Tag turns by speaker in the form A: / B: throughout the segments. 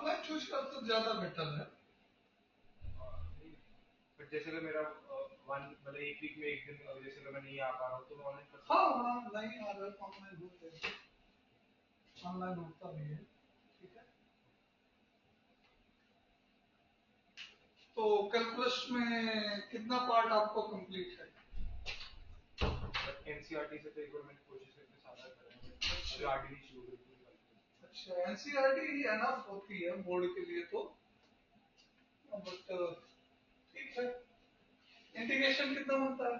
A: Offline choose कर तो ज्यादा बेटर है।
B: बट जैसे कि मेरा मतलब एक वीक में एक दिन जैसे कि मैं नहीं आ पा रहा हूँ तो मैं ऑनलाइन कर सकता
A: हाँ हाँ, नहीं आ रहा है ऑनलाइन ढूंढ लेंगे, ऑनलाइन होता भी है। ठीक है, तो कैलकुलस में कितना पार्ट आपको कंप्लीट है?
B: हूँ। एनसीईआरटी से तो एक बार मैंने कोशिश करके सारा करा है, अभी आरटी शुरू हुई।
A: अच्छा, एनसीईआरटी एनफ होती है बोर्ड के लिए तो, बट ठीक है। इंटीग्रेशन कितना बनता है?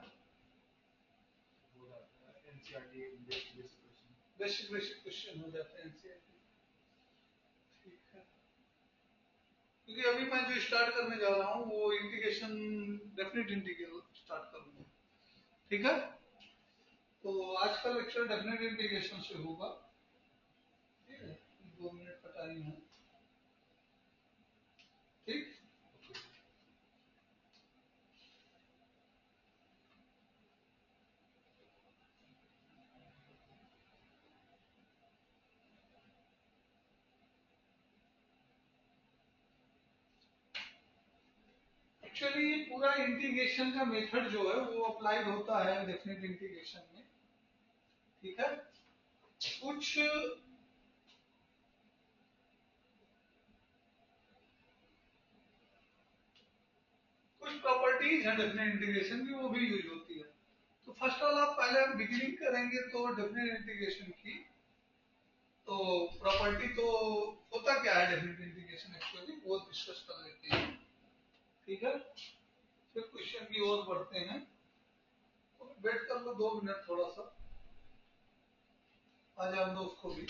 B: एनसीईआरटी
A: बेसिक बेसिक क्वेश्चन हो जाते हैं एनसीईआरटी। ठीक है, क्योंकि अभी मैं जो स्टार्ट करने जा रहा हूँ वो इंटीग्रेशन, डेफिनेट इंटीग्रल स्टार्ट करूंगा। ठीक है, तो आज का लेक्चर डेफिनेट इंटीग्रेशन से होगा। ठीक है, 2 मिनट का टाइम है। ठीक, एक्चुअली पूरा इंटीग्रेशन का मेथड जो है वो अप्लाइड होता है डेफिनेट इंटीग्रेशन में। ठीक है, कुछ कुछ प्रॉपर्टीज है डेफिनेट इंटीग्रेशन की, वो भी यूज होती है। तो फर्स्ट ऑल आप पहले हम बिगिनिंग करेंगे तो डेफिनेट इंटीग्रेशन की, तो प्रॉपर्टी तो होता क्या है डेफिनेट इंटीग्रेशन एक्चुअली वो डिस्कस कर लेते हैं। ठीक है, फिर क्वेश्चन की ओर बढ़ते हैं। तो वेट कर लो 2 मिनट थोड़ा सा, आ जाओ दो उसको भी।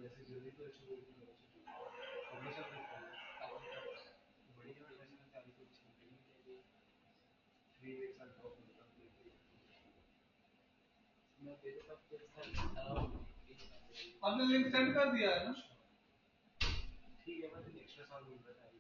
B: जैसे जल्दी तो अच्छी होगी बड़ी जगह जैसे मैं तारीख को छूट 3 weeks and drop मैं तेरे साथ
A: आपने लिंक सेंड कर दिया है ना?
B: ठीक है, मैं एक्स्ट्रा साल मिल रहा है।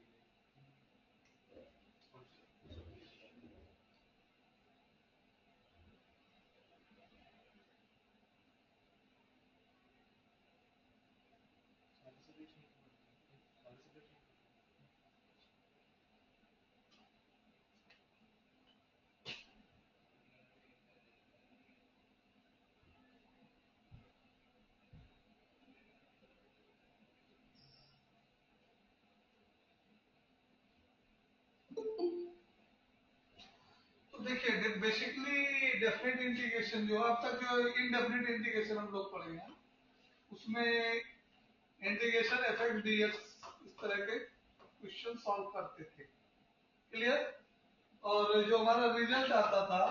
A: तो देखिए बेसिकली डेफिनेट इंटीग्रेशन जो अब तक जो इनडेफिनेट इंटीग्रेशन हम लोग पढ़े हैं उसमें integration F x D x इस तरह के क्वेश्चन सॉल्व करते थे। क्लियर? और जो हमारा रिजल्ट आता था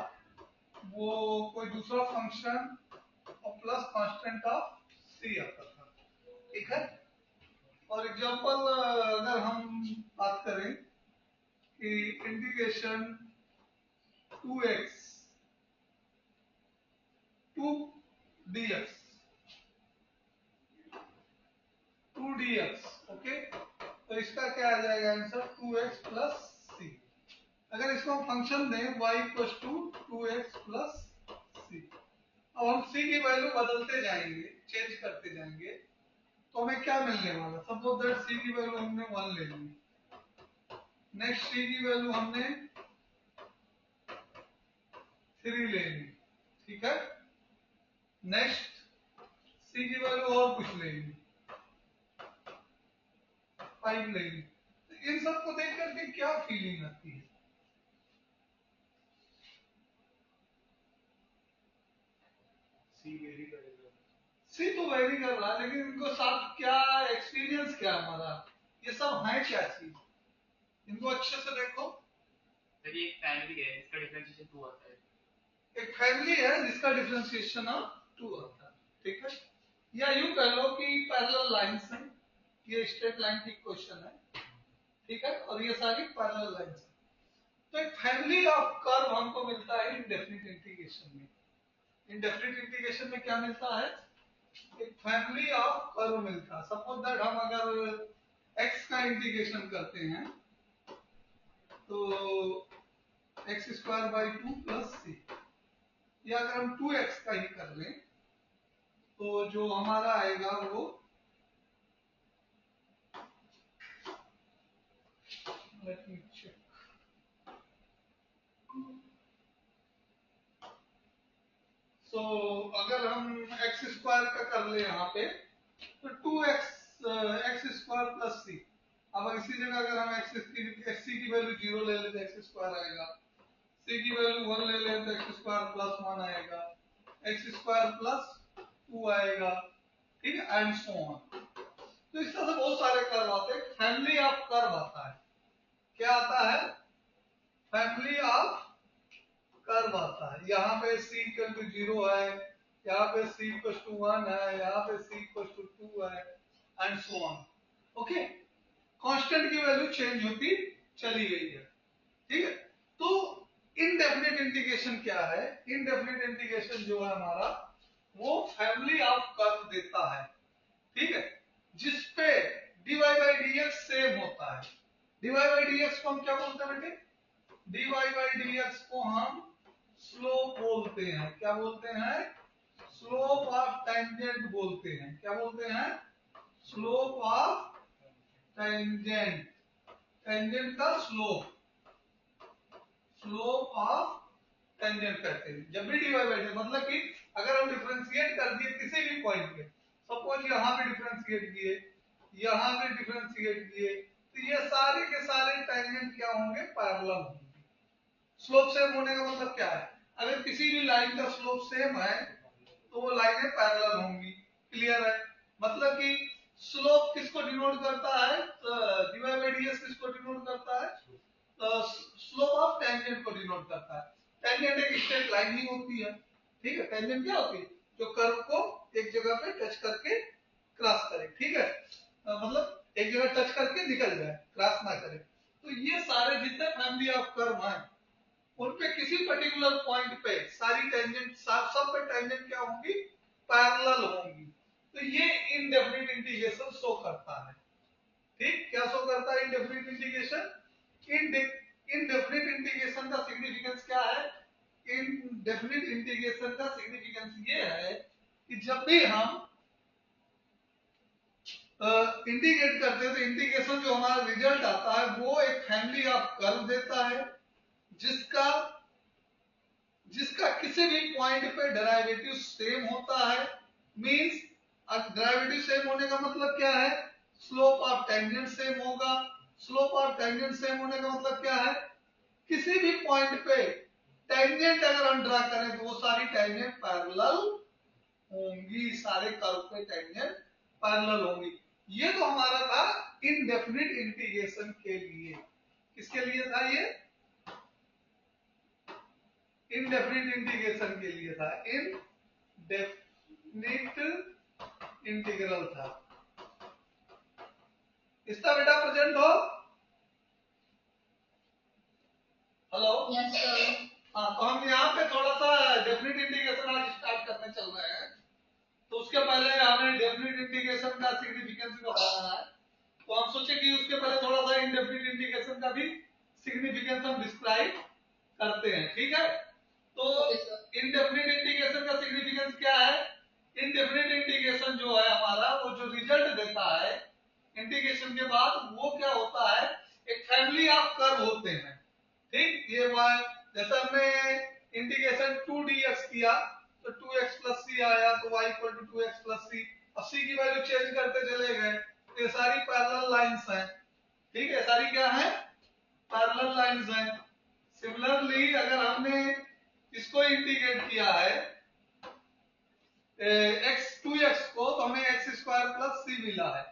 A: वो कोई दूसरा फंक्शन और प्लस कांस्टेंट ऑफ सी आता था। ठीक है, और एग्जांपल अगर हम बात करें कि integration 2x 2dx 2dx, okay, तो इसका क्या आ जाएगा आंसर 2x प्लस सी। अगर इसको हम फंक्शन दें y equal to 2x plus C, अब हम सी की वैल्यू बदलते जाएंगे, चेंज करते जाएंगे, तो हमें क्या मिलने वाला? सपोज दैट सी की वैल्यू हमने 1 ले ली, नेक्स्ट सी की वैल्यू हमने 3 ले ली। ठीक है, नेक्स्ट सी की वैल्यू और कुछ ले ली, 5 ले ली। तो इन सबको देख करके क्या फीलिंग आती है?
B: सी वेरी करेगा,
A: सी तो वेरी कर रहा है, लेकिन इनको साथ क्या एक्सपीरियंस क्या हमारा, ये सब है क्या चीज, इनको अच्छे से देखो।
B: देखिए एक फैमिली है इसका डिफरेंशिएशन 2 आता है,
A: एक फैमिली है जिसका डिफरेंशिएशन ऑफ 2 आता है। ठीक है, या यूं कह लो कि पैरेलल लाइंस हैं, ये स्ट्रेट लाइन की क्वेश्चन है। ठीक है, और ये सारी पैरेलल लाइंस है। तो एक फैमिली ऑफ कर्व हमको मिलता है इंडेफिनिट इंटीग्रेशन में। इंडेफिनिट इंटीग्रेशन में क्या मिलता है? एक फैमिली ऑफ कर्व मिलता है। सपोज दैट हम अगर x का इंटीग्रेशन करते हैं तो एक्स स्क्वायर बाई 2 प्लस सी, या अगर हम 2x का ही कर लें तो जो हमारा आएगा वो लेट मी चेक, सो अगर हम एक्स स्क्वायर का कर ले यहाँ पे तो 2x स्क्वायर प्लस सी। अब इसी जगह अगर हम एक्स सी की वैल्यू 0 ले लेते एक्स स्क्वायर आएगा, सी की वैल्यू 1 ले लेते तो एक्स स्क्वायर प्लस 1 आएगा, एक्स स्क्वायर प्लस 2 आएगा, ठीक है, एंड सो ऑन। तो इस तरह से बहुत सारे कर्व आते हैं। फैमिली ऑफ कर्व आता है, क्या आता है, फैमिली ऑफ कर्व आता है। यहाँ पे c इक्वल टू 0 है, यहाँ पे c इक्वल टू 1 है, यहाँ पे c इक्वल टू 2 है, and so on. Okay, constant की वैल्यू चेंज होती चली गई है, ठीक है। तो इनडेफिनिट इंटीग्रेशन क्या है, इनडेफिनिट इंटीग्रेशन जो है हमारा वो फैमिली ऑफ कर्व देता है, ठीक है, जिसपे dy बाई dx सेम होता है। dy बाई dx को हम क्या बोलते हैं बेटे, dy बाई dx को हम स्लोप बोलते हैं। क्या बोलते हैं, स्लोप ऑफ टेंजेंट बोलते हैं। क्या बोलते हैं, स्लोप ऑफ टेंजेंट, टेंजेंट का स्लोप, स्लोप ऑफ टेंजेंट कहते हैं। जब भी dy बाई dx मतलब कि अगर हम डिफरेंशिएट कर दिए किसी भी पॉइंट पे, सपोज यहाँ पे डिफरेंशिएट किए, यहाँ पे डिफरेंशिएट किए, तो ये सारे के सारे टेंजेंट क्या होंगे, पैरेलल होंगे। स्लोप सेम होने का मतलब क्या है, अगर किसी भी लाइन का स्लोप सेम है तो वो लाइनें पैरेलल होंगी। क्लियर है, मतलब कि स्लोप किसको डिनोट करता है, dy बाई dx किसको डिनोट करता है, स्लोप ऑफ टेंजेंट को डिनोट करता है। टेंजेंट एक स्ट्रेट लाइन ही होती है, ठीक है। टेंजेंट क्या होती है, जो कर्व को एक जगह पे टच करके क्रॉस करे, ठीक है, मतलब एक जगह टच करके निकल जाए, क्रॉस ना करे। तो ये सारे जितने फैमिली ऑफ कर्व हैं उनपे किसी पर्टिकुलर पॉइंट पे सारी टेंजेंट सब पे टेंजेंट क्या होंगी, पैरेलल होंगी। तो ये इनडेफिनिट इंटीग्रेशन शो करता है, ठीक। क्या शो करता है इनडेफिनिट इंटीग्रेशन, इनडेफिनिट इंटीग्रेशन का सिग्निफिकेंस क्या है, इनडेफिनिट इंटीग्रेशन का सिग्निफिकेंस ये है कि जब भी हम इंटीग्रेट करते हैं तो इंटीग्रेशन जो हमारा रिजल्ट आता है वो एक फैमिली ऑफ कर्व देता है, जिसका जिसका किसी भी पॉइंट पे डेरिवेटिव सेम होता है। मींस डेरिवेटिव सेम होने का मतलब क्या है, स्लोप ऑफ टेंजेंट सेम होगा। स्लोप ऑफ टेंजेंट सेम होने का मतलब क्या है, किसी भी पॉइंट पे टेंजेंट अगर हम ड्रा करें तो वो सारी टेंजेंट पैरेलल होंगी, सारे कर्व पे टेंजेंट पैरेलल होंगी। ये तो हमारा था इनडेफिनिट इंटीग्रेशन के लिए। किसके लिए था ये, इनडेफिनिट इंटीग्रेशन के लिए था, इनडेफिनिट इंटीग्रल था। इसका बेटा प्रेजेंट हो, हेलो,
C: यस सर।
A: हाँ, तो हम यहाँ पे थोड़ा सा डेफिनिट इंटीग्रेशन आज स्टार्ट करने चल रहे हैं। तो उसके पहले हमें डेफिनिट इंटीग्रेशन का सिग्निफिकेंस भी बताना है, तो हम सोचे कि उसके पहले थोड़ा सा इनडेफिनिट इंटीग्रेशन का भी सिग्निफिकेंस हम डिस्क्राइब करते हैं, ठीक है। तो इनडेफिनिट इंटीग्रेशन का सिग्निफिकेंस क्या है, इनडेफिनिट इंटीग्रेशन जो है हमारा वो जो रिजल्ट देता है इंटीग्रेशन के बाद वो क्या होता है, एक फैमिली ऑफ कर्व होते हैं, ठीक। ये जैसे हमने इंटीग्रेशन 2dx किया तो 2x प्लस सी आया तो y equal to 2x plus C, और c की वैल्यू चेंज करते चले गए, ये सारी पैरेलल लाइंस हैं, ठीक है, सारी क्या है, पैरेलल लाइंस हैं। सिमिलरली अगर हमने इसको इंटीग्रेट किया है x को तो हमें x स्क्वायर प्लस सी मिला है,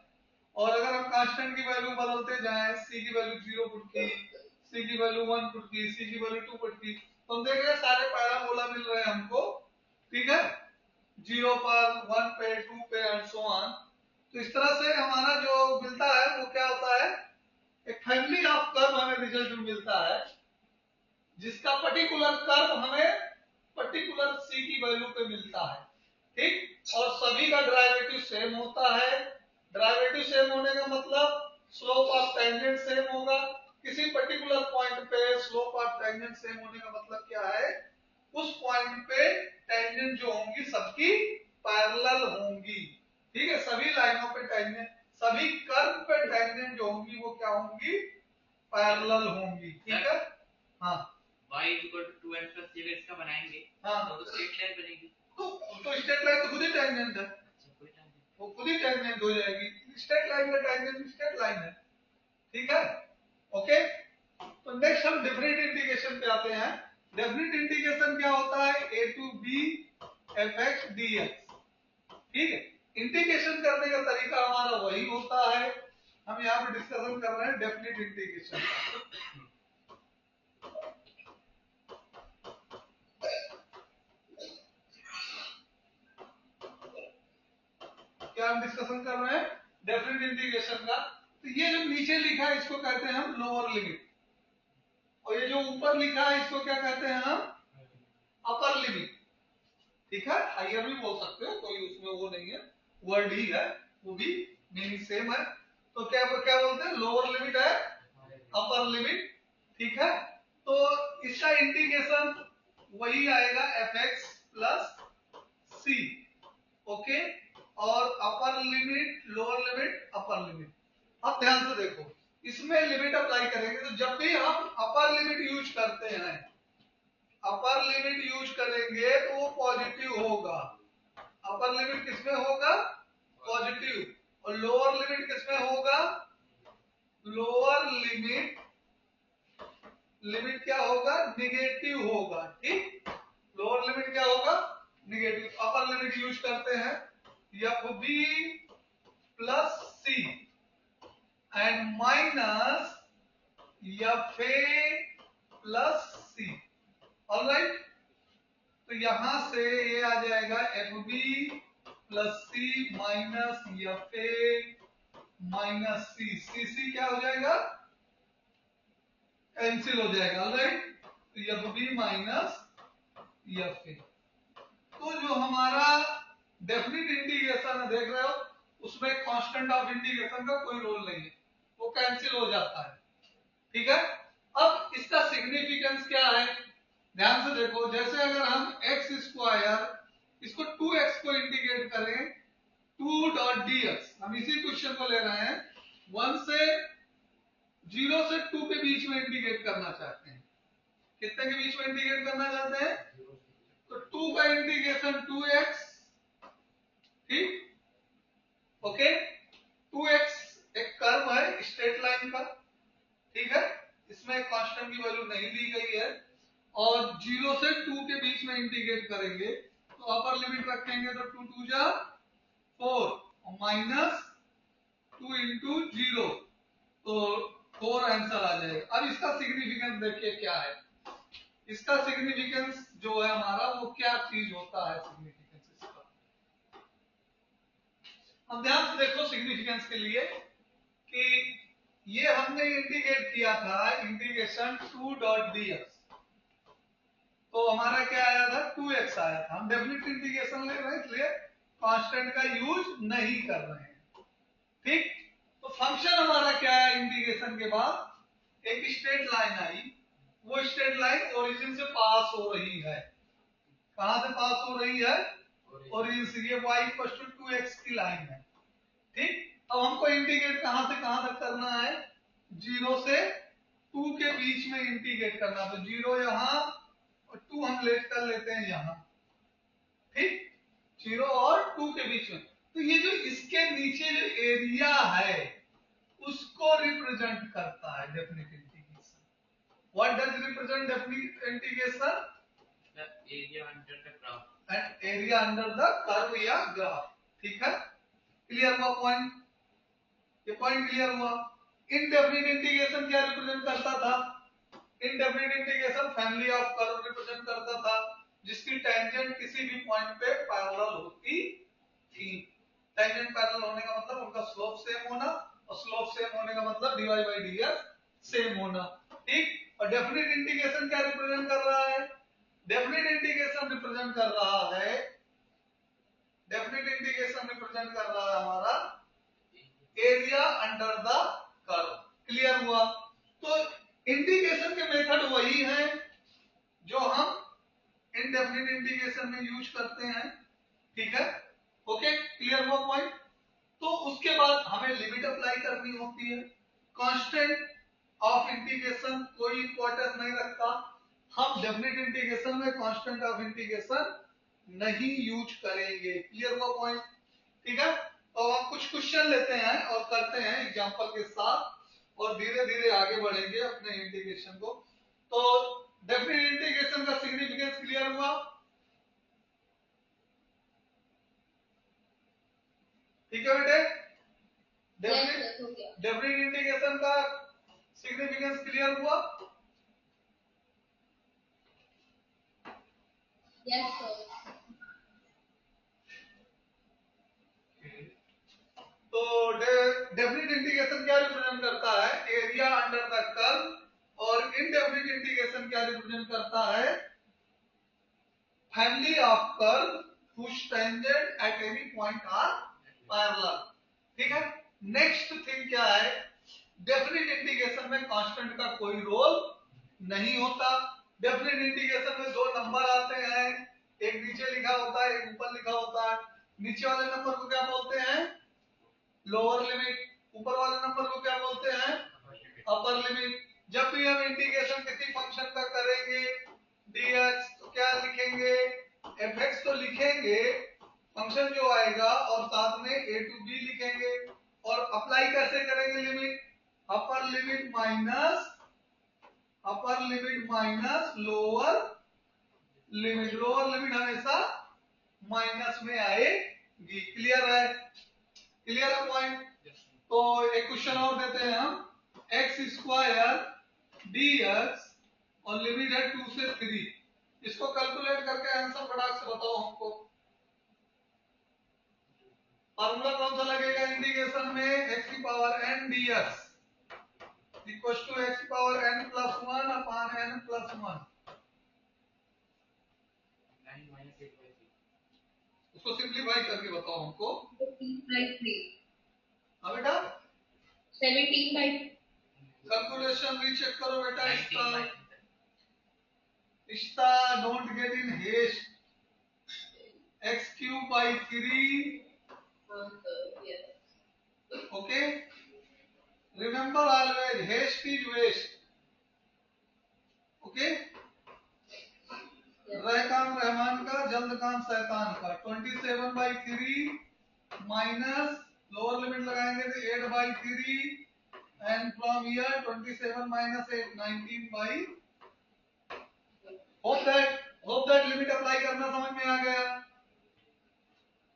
A: और अगर हम कांस्टेंट की वैल्यू बदलते जाएं, c की वैल्यू 0 पुट की, c की वैल्यू 1 पुट की, c की वैल्यू 2 पुट की, तो हम देख रहे हैं सारे पैराबोला मिल रहे हैं हमको, ठीक है, 0 पर, 1 पे, 2 पे एंड सो ऑन। तो इस तरह से हमारा जो मिलता है वो क्या होता है, एक फैमिली ऑफ कर्व हमें रिजल्ट में मिलता है, जिसका पर्टिकुलर कर्व हमें पर्टिकुलर c की वैल्यू पे मिलता है, ठीक। और सभी का डेरिवेटिव सेम होता है। डेरिवेटिव सेम होने का मतलब स्लोप ऑफ टेंजेंट सेम होगा। किसी पर्टिकुलर पॉइंट पे स्लोप ऑफ टेंजेंट सेम होने का मतलब क्या है, उस पॉइंट पे टेंजेंट जो होंगी सबकी पैरेलल होंगी। ठीक है, सभी लाइनों पे टेंजेंट, सभी कर्व पे टेंजेंट जो होंगी वो क्या होंगी, पैरेलल होंगी। ठीक है, हाँ
C: y equal to 2x plus jx का बनाएंगे
A: हाँ,
C: तो स्ट्रेट लाइन बनेगी।
A: तो स्ट्रेट लाइन तो खुद ही टेंजेंट है,
C: कोई टेंशन
A: वो खुद ही टेंजेंट हो जाएगी। स्ट्रेट लाइन का टेंजेंट स्ट्रेट लाइन है। ठीक है, ओके। तो नेक्स्ट हम डेफिनेट इंटीग्रेशन पे आते हैं। डेफिनेट इंटीग्रेशन क्या होता है, a to b fx dx। ठीक है, इंटीग्रेशन करने का तरीका हमारा वही होता है। हम यहाँ पे डिस्कशन कर रहे हैं डेफिनेट इंटीग्रेशन। क्या हम डिस्कशन कर रहे हैं, डेफिनेट इंटीग्रेशन का। तो ये जो नीचे लिखा है इसको कहते हैं हम लोअर लिमिट, और ये जो ऊपर लिखा है इसको क्या कहते हैं हम, अपर लिमिट। ठीक है, हाइयर भी बोल सकते हो, कोई उसमें वो नहीं है, वर्ड ही है, वो भी मीनिंग सेम है। तो क्या क्या बोलते हैं, लोअर लिमिट है, अपर लिमिट। ठीक है, तो इसका इंटीग्रेशन वही आएगा fx प्लस c। ओके, और upper limit, lower limit, upper limit. अब ध्यान से देखो, इसमें लिमिट अप्लाई करेंगे तो जब भी हम अपर लिमिट यूज करते हैं, अपर लिमिट यूज करेंगे तो वो पॉजिटिव होगा। अपर लिमिट किसमें होगा, पॉजिटिव, और लोअर लिमिट किसमें होगा, लोअर लिमिट, लिमिट क्या होगा, निगेटिव होगा। ठीक, लोअर लिमिट क्या होगा, निगेटिव। अपर लिमिट यूज करते हैं fb plus c and minus fa plus c। Alright, तो यहां से ये आ जाएगा fb plus c minus fa minus c। c क्या हो जाएगा, कैंसिल हो जाएगा। ऑलराइट, तो fb माइनस fa। तो जो हमारा डेफिनिट इंटीग्रेशन है, देख रहे हो, उसमें कांस्टेंट ऑफ इंटीग्रेशन का कोई रोल नहीं है, वो कैंसिल हो जाता है। ठीक है, अब इसका सिग्निफिकेंस क्या है, ध्यान से देखो। जैसे अगर हम x स्क्वायर, इसको 2x को इंटीग्रेट करें, 2 डॉट dx, हम इसी क्वेश्चन को ले रहे हैं, 1 से 0 से 2 के बीच में इंटीग्रेट करना चाहते हैं। कितने के बीच में इंटीग्रेट करना चाहते हैं, तो 2 का इंटीग्रेशन 2x। ठीक, ओके, 2x एक कर्व है स्ट्रेट लाइन का। ठीक है, इसमें कांस्टेंट की वैल्यू नहीं ली गई है, और 0 से 2 के बीच में इंटीग्रेट करेंगे तो अपर लिमिट रखेंगे तो 2 2 जा 4 और माइनस 2 इंटू 0, तो 4 आंसर आ जाएगा। अब इसका सिग्निफिकेंस देखिए क्या है, इसका सिग्निफिकेंस जो है हमारा, वो क्या चीज होता है सिग्निफिकेंस इसका। अब ध्यान से देखो सिग्निफिकेंस के लिए कि ये हमने इंटीग्रेट किया था, इंटीग्रेशन 2 डॉट dx, तो हमारा क्या आया था, 2x आया था। हम डेफिनेट इंटीग्रेशन ले रहे हैं, इसलिए कांस्टेंट का यूज नहीं कर रहे हैं। ठीक, तो फंक्शन हमारा क्या है, इंटीग्रेशन के बाद एक स्ट्रेट लाइन आई, वो स्ट्रेट लाइन ओरिजिन से पास हो रही है। कहां से पास हो रही है, ओरिजिन से। ये y 2x की लाइन है। ठीक, अब हमको इंटीग्रेट कहां से कहां तक करना है, 0 से 2 के बीच में इंटीग्रेट करना। तो 0 यहां और 2 हम लेट कर लेते हैं यहां। ठीक, 0 और 2 के बीच में। तो ये जो इसके नीचे जो एरिया है उसको रिप्रेजेंट करता है definite integration. What does represent definite integration,
C: the area under the graph
A: and area under the curve या ग्राफ। ठीक है, क्लियर हुआ पॉइंट, ये पॉइंट क्लियर हुआ। इनडेफिनिट इंटीग्रेशन क्या रिप्रेजेंट करता था, indefinite integration family of curve represent करता था जिसकी टेंजेंट किसी भी पॉइंट पे पैरेलल होती थी। टेंजेंट पैरेलल होने का मतलब उनका स्लोप सेम होना, और स्लोप सेम होने का मतलब dy by dx सेम होना। ठीक, और डेफिनिट इंटीग्रेशन क्या रिप्रेजेंट कर रहा है, डेफिनिट इंटीग्रेशन रिप्रेजेंट कर रहा है डेफिनेट इंटीग्रेशन रिप्रेजेंट कर रहा है हमारा area under the curve. Clear हुआ? तो इंटीग्रेशन के मेथड वही है जो हम इनडेफिनिट इंटीग्रेशन में यूज करते हैं। ठीक है, ओके, क्लियर हुआ पॉइंट? तो उसके बाद हमें लिमिट अप्लाई करनी होती है। कांस्टेंट ऑफ इंटीग्रेशन कोई इंपॉर्टेंस नहीं रखता, हम डेफिनिट इंटीग्रेशन में कांस्टेंट ऑफ इंटीग्रेशन नहीं यूज करेंगे। क्लियर हुआ पॉइंट? ठीक है, तो हम कुछ क्वेश्चन लेते हैं और करते हैं एग्जांपल के साथ और धीरे धीरे आगे बढ़ेंगे अपने इंटीग्रेशन को। तो डेफिनिट इंटीग्रेशन का सिग्निफिकेंस क्लियर हुआ? ठीक है बेटे, डेफिनिट इंटीग्रेशन का सिग्निफिकेंस क्लियर हुआ?
D: Yes sir.
A: तो डेफिनिट इंटीग्रेशन क्या रिप्रेजेंट करता है? Area under the curve. और इनडेफिनिट इंटीग्रेशन क्या रिप्रेजेंट करता है? Family of curve whose tangent at any point are parallel। ठीक है, नेक्स्ट थिंग क्या है? डेफिनिट इंटीग्रेशन में कांस्टेंट का कोई रोल नहीं होता। डेफिनिट इंटीग्रेशन में दो नंबर आते हैं, एक नीचे लिखा होता है, एक ऊपर लिखा होता है। नीचे वाले नंबर को क्या बोलते हैं? Lower limit. ऊपर वाले नंबर को क्या बोलते हैं? Upper limit. जब भी हम इंटीग्रेशन किसी फंक्शन का करेंगे dx, तो क्या लिखेंगे? fx तो लिखेंगे फंक्शन जो आएगा, और साथ में a to b लिखेंगे। और अप्लाई कैसे करेंगे limit? Upper limit minus lower limit. Lower limit हमेशा माइनस में आएगी। क्लियर है? क्लियर है पॉइंट? तो एक क्वेश्चन और देते हैं हम, एक्स स्क्वायर dx और लिमिट है 2 से 3। इसको कैलकुलेट करके आंसर फटाक से बताओ हमको। फार्मूला कौन सा लगेगा इंटीग्रेशन में? x की power n dx equals to x की power n plus 1 upon n plus 1।
C: 9 minus 8/3।
A: उसको सिंपलीफाई करके बताओ हमको।
D: 15/3।
A: हाँ बेटा,
D: 17/3।
A: कैलकुलेशन रीचेक करो बेटा।
C: 19/3।
A: इसका don't get in haste. x cube by 3।
D: Yes.
A: Okay, remember always haste is waste. Okay, रह काम रहमान का, जल्द काम शैतान का। 27/3 माइनस लोअर लिमिट लगाएंगे तो 8/3 and from here 27 minus 8 19/। Hope that limit apply करना समझ में आ गया।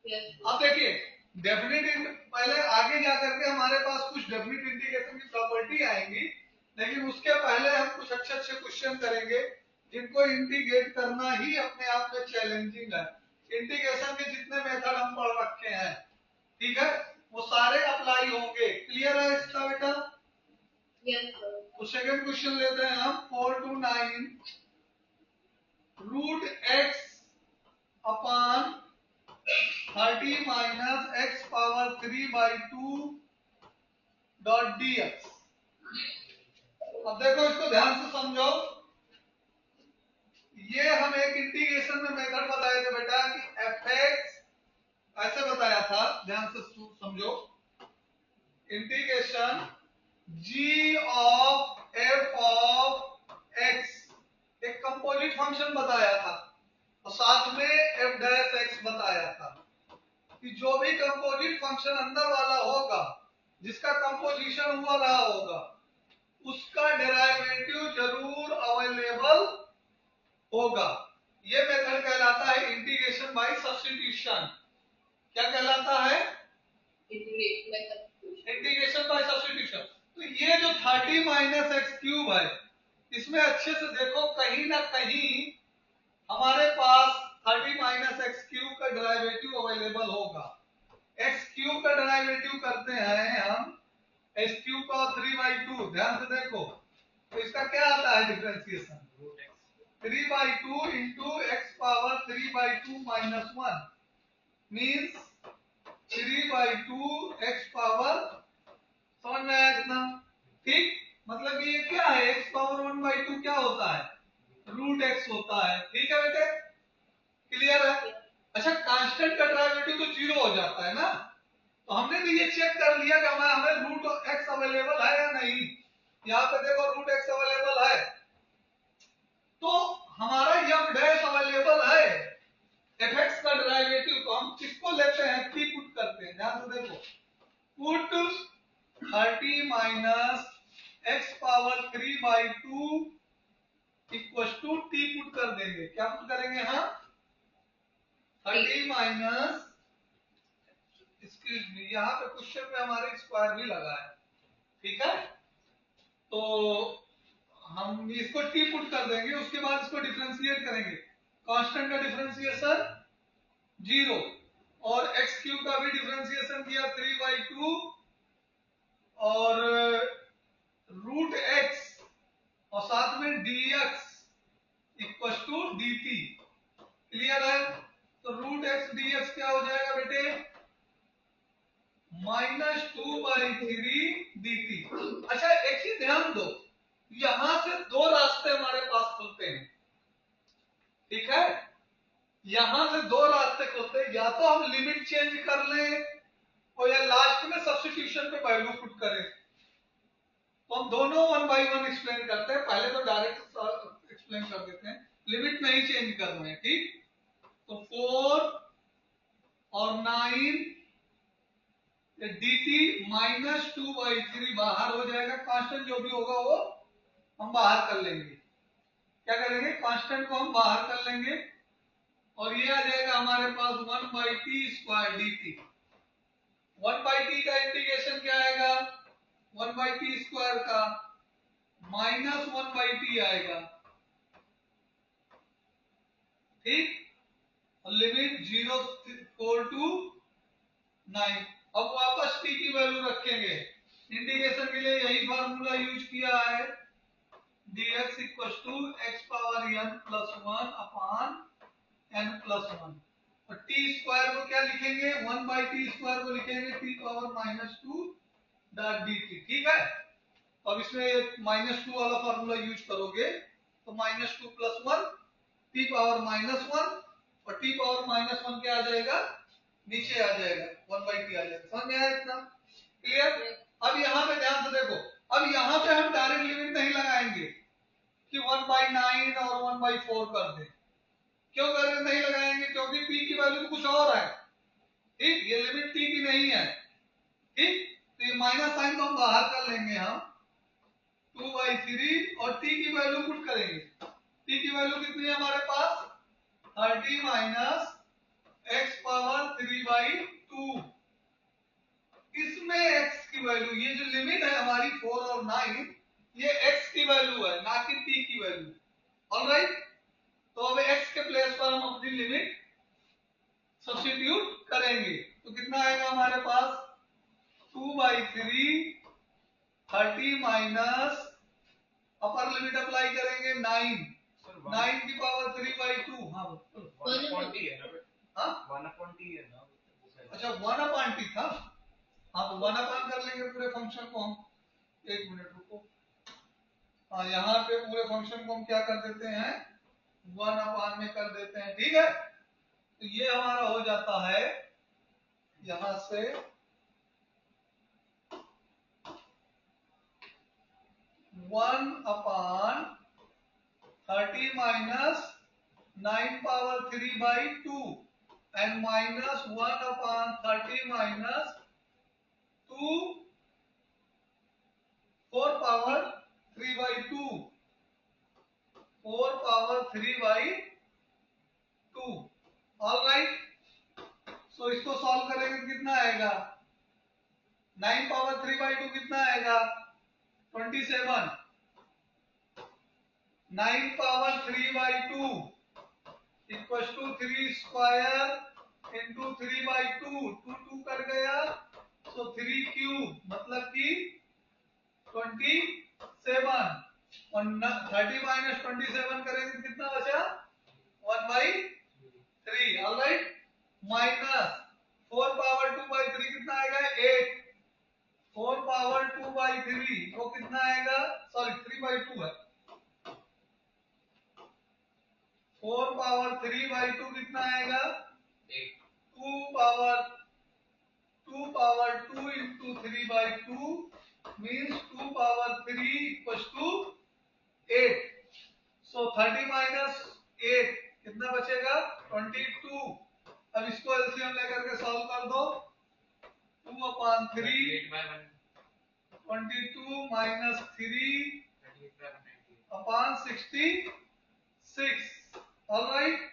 D: Yes.
A: अब देखिए, डेफिनेट पहले आगे जाकर के हमारे पास कुछ डेफिनेट इंटीग्रेशन की प्रॉपर्टी आएंगी, लेकिन उसके पहले हम कुछ अच्छे अच्छे क्वेश्चन करेंगे जिनको इंटीग्रेट करना ही अपने आप में चैलेंजिंग है। इंटीग्रेशन के जितने मेथड हम पढ़ रखे हैं, ठीक है, वो सारे अप्लाई होंगे। क्लियर है इसका बेटा?
D: Yes, sir.
A: तो सेकंड क्वेश्चन लेते हैं हम। 4 to 9 root x upon 30 minus x power 3/2 dot dx। अब देखो, इसको ध्यान से समझो। ये हम एक इंटीग्रेशन में मेथड बताए थे बेटा कि fx ऐसे बताया था, ध्यान से समझो। Integration g of f of x एक कंपोजिट फंक्शन बताया था, और साथ में f डैश x बताया था कि जो भी कंपोजिट फंक्शन अंदर वाला होगा, जिसका कंपोजिशन हुआ रहा होगा, उसका डेरिवेटिव जरूर अवेलेबल होगा। ये मेथड कहलाता है इंटीग्रेशन बाय सब्स्टिट्यूशन। क्या कहलाता है? Integration by substitution. तो ये जो 30 माइनस एक्स क्यूब है, इसमें अच्छे से देखो, कहीं ना कहीं हमारे पास 30 माइनस एक्स क्यूब का डेरिवेटिव अवेलेबल होगा। एक्स क्यूब का डेरिवेटिव करते हैं हम एक्स क्यूब पावर 3/2। ध्यान से देखो, तो इसका क्या आता है differentiation? 3/2 into x power 3/2 minus 1। Means 3/2 x power, समझ में आया इतना? ठीक, मतलब ये क्या है, x पावर 1/2 क्या होता है, रूट x होता है। ठीक है बेटे, क्लियर है? अच्छा, कांस्टेंट का डेरिवेटिव तो जीरो हो जाता है ना, तो हमने भी ये चेक कर लिया कि हमें रूट x अवेलेबल है या नहीं। यहाँ पे देखो रूट x अवेलेबल है, तो हमारा यम डैश अवेलेबल है, fx का डेरिवेटिव, तो हम किसको लेते हैं, t पुट करते हैं। ध्यान से देखो, put 30 minus x power 3/2 equal to t put कर देंगे। क्या पुट करेंगे, हाँ 30 माइनस, एक्सक्यूज मी, यहाँ पे क्वेश्चन में हमारे स्क्वायर भी लगा है, ठीक है, तो हम इसको टी पुट कर देंगे, उसके बाद इसको डिफरेंशिएट करेंगे। कांस्टेंट का डिफरेंशिएशन 0 और x क्यूब का भी डिफरेंशिएशन किया 3/2 और रूट x और साथ में dx equal to dt। Clear है? तो रूट x dx क्या हो जाएगा बेटे, -2/3 dt। अच्छा, एक ही ध्यान दो, यहां से दो रास्ते हमारे पास खुलते हैं, ठीक है, यहां से दो रास्ते खुलते हैं, या तो हम लिमिट चेंज कर लें और या लास्ट में सब्स्टिट्यूशन पे वैल्यू पुट करें। तो हम दोनों 1 बाय 1 एक्सप्लेन करते हैं, पहले तो डायरेक्ट एक्सप्लेन कर देते हैं, लिमिट नहीं चेंज करना है। ठीक, तो 4 और 9 dt -2/3 बाहर हो जाएगा, कांस्टेंट जो भी होगा वो हम बाहर कर लेंगे। क्या करेंगे, कांस्टेंट को हम बाहर कर लेंगे और ये आ जाएगा हमारे पास 1/t² dt। 1/t का इंटीग्रेशन क्या आएगा, 1/t² का -1/t आएगा। ठीक, लिमिट 0 4 to 9। अब वापस t की वैल्यू रखेंगे, इंटीग्रेशन के लिए यही फार्मूला यूज किया है, dx equal to x power n+1 upon n+1 और t स्क्वायर को क्या लिखेंगे, 1/t² को लिखेंगे t पावर -2 डॉट dt। ठीक है, तो अब इसमें -2 वाला फार्मूला यूज करोगे तो -2 + 1 t पावर -1 और t पावर -1 क्या आ जाएगा, नीचे आ जाएगा, 1/t आ जाएगा। समझ में आया इतना? क्लियर? अब यहाँ पे ध्यान से देखो, अब यहाँ पे हम डायरेक्ट लिमिट नहीं लगाएंगे कि 1/9 और 1/4 कर दें। क्यों कर नहीं लगाएंगे, क्योंकि p की वैल्यू कुछ और है। ठीक, ये लिमिट t की नहीं है। ठीक, तो ये माइनस साइन को हम बाहर कर लेंगे, हम 2/3 और t की वैल्यू पुट करेंगे। t की वैल्यू कितनी है हमारे पास, 30 माइनस x पावर 3/2। इसमें x की वैल्यू, ये जो लिमिट है हमारी 4 और 9, ये x की वैल्यू है, ना कि t की वैल्यू। ऑलराइट, तो अब x के प्लेस पर हम अपनी लिमिट सब्स्टिट्यूट करेंगे, तो कितना आएगा हमारे पास, 2/3 30 माइनस अपर लिमिट अप्लाई करेंगे 9 9 की पावर 3/2। हाँ
B: 1/t है ना,
A: हाँ
B: 1/t है ना।
A: अच्छा 1/t था, हाँ तो 1/, कर लेंगे पूरे फंक्शन को हम। एक मिनट रुको, हाँ यहाँ पे पूरे फंक्शन को हम क्या कर देते हैं, 1/, में कर देते हैं। ठीक है, तो ये हमारा हो जाता है यहां से 1/30 minus 9 power 3/2 and minus 1/30 minus 2 4 power 3/2 4 power 3/2। Alright, so इसको सॉल्व करेंगे तो कितना आएगा, 9 पावर 3/2 कितना आएगा, 27। 9 power 3/2 equal to 3 square into 3/2, 2 2 cut गया, सो 3 क्यूब मतलब कि 27 और 30 माइनस 27 करेंगे तो कितना बचा, 1/3। ऑलराइट, माइनस 4 पावर 2/3 कितना आएगा 8। 4 पावर 2/3 वो कितना आएगा, सॉरी 3/2 है। 4 पावर 3/2 कितना आएगा 2 power 2 into 3/2 means 2 power 3 equals to 8। So 30 minus 8 कितना बचेगा 22। अब इसको एलसीएम लेकर के सॉल्व कर दो। 2/3 22 minus 3/66। ऑलराइट,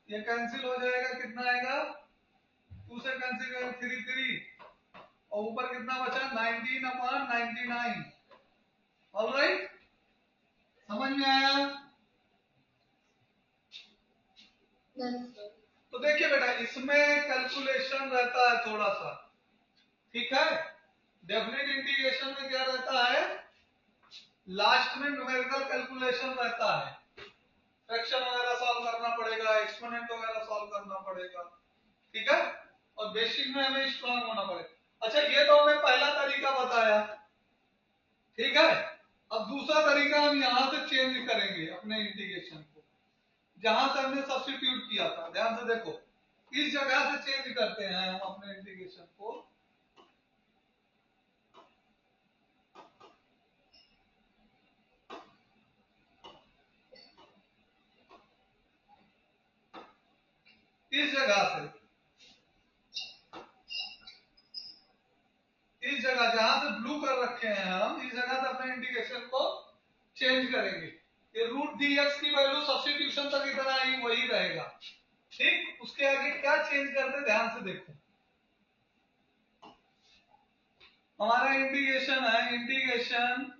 A: ये कैंसिल हो जाएगा, कितना आएगा 2 से कैंसिल करें 3 और ऊपर कितना बचा 19/99। ऑलराइट, समझ में आया?
D: Yes, sir.
A: तो देखिए बेटा इसमें कैलकुलेशन रहता है थोड़ा सा, ठीक है। डेफिनेट इंटीग्रेशन में क्या रहता है, लास्ट में न्यूमेरिकल कैलकुलेशन रहता है, फ्रैक्शन वगैरह सॉल्व करना पड़ेगा, एक्सपोनेंट वगैरह सॉल्व करना पड़ेगा, ठीक है। और बेसिक में हमें स्ट्रांग होना पड़ेगा। अच्छा ये तो हमें पहला तरीका बताया, ठीक है। अब दूसरा तरीका हम यहां से चेंज करेंगे अपने इंटीग्रेशन को, जहां से हमने सब्स्टिट्यूट किया था। ध्यान से देखो, इस जगह से चेंज करते हैं हम अपने इंटीग्रेशन को। इस जगह जहां से ब्लू कर रखे हैं हम, इस जगह से अपने इंटीग्रेशन को चेंज करेंगे। ये रूट dx की वैल्यू सब्स्टिट्यूशन तक इतना ही वही रहेगा, ठीक। उसके आगे क्या चेंज करते ध्यान से देखो। हमारा इंटीग्रेशन है, इंटीग्रेशन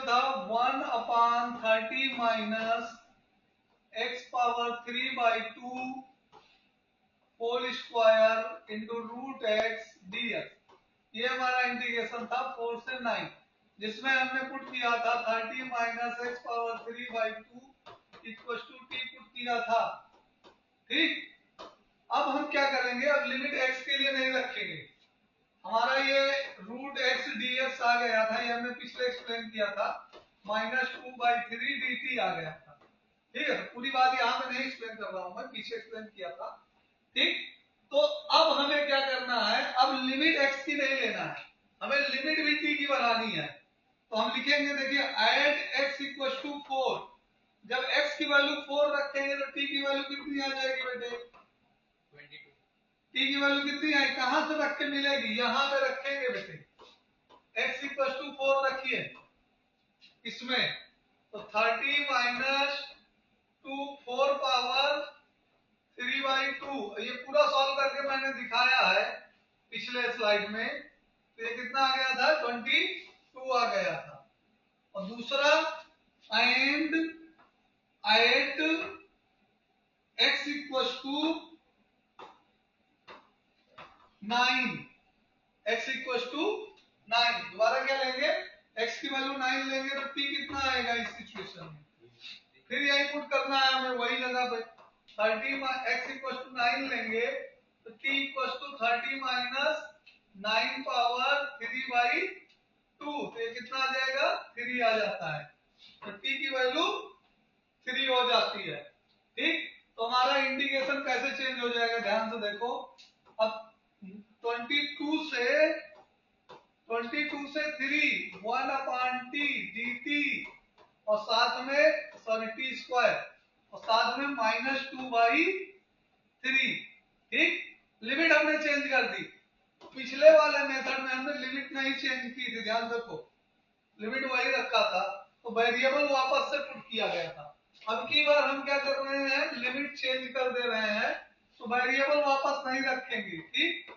A: था 1/30 minus x power 3/2 whole square into root x dx। ये हमारा इंटीग्रेशन था 4 से 9, जिसमें हमने पुट किया था 30 minus x power 3/2 equal to t put किया था, ठीक। अब हम क्या करेंगे, अब लिमिट x के लिए नहीं रखेंगे। हमारा ये रूट एक्स dx आ गया था, ये हमने पिछले एक्सप्लेन किया था, -2/3 dt आ गया था, ठीक है। पूरी बात यहाँ पे नहीं एक्सप्लेन कर रहा हूं मैं, पीछे एक्सप्लेन किया था, ठीक। तो अब हमें क्या करना है, अब लिमिट x की नहीं लेना है, हमें लिमिट भी t की बनानी है। तो हम लिखेंगे, देखिए एट x इक्वल टू 4। जब x की वैल्यू 4 रखेंगे तो t की वैल्यू कितनी आ जाएगी बेटे
C: 22।
A: t की वैल्यू कितनी आई, कहां से रख के मिलेगी, यहां पे रखेंगे बेटे। x इक्वल टू 4 रखिए इसमें, तो 30 माइनस 2 4 पावर 3/2। ये पूरा सॉल्व करके मैंने दिखाया है पिछले स्लाइड में। तो ये कितना आ गया था 22 आ गया था। और दूसरा end at x equal to 9, x equal to 9। दोबारा क्या लेंगे, x की वैल्यू 9 लेंगे तो t कितना आएगा इस सिचुएशन में, फिर यही पुट करना है हमें वही जगह पे। 30 x इक्वल टू 9 लेंगे तो t equal to 30 minus 9 power 3/2। तो ये कितना आ जाएगा 3 आ जाता है, तो t की वैल्यू 3 हो जाती है, ठीक। तो हमारा इंटीग्रेशन कैसे चेंज हो जाएगा, ध्यान से देखो। अब 22 से 3 1/t dt और साथ में सॉरी t स्क्वायर और साथ में -2/3, ठीक। लिमिट हमने चेंज कर दी, पिछले वाले मेथड में हमने लिमिट नहीं चेंज की थी, ध्यान रखो, लिमिट वही रखा था, तो वेरिएबल वापस से पुट किया गया था। अब की बार हम क्या कर रहे हैं, लिमिट चेंज कर दे रहे हैं, तो वेरिएबल वापस नहीं रखेंगे, ठीक।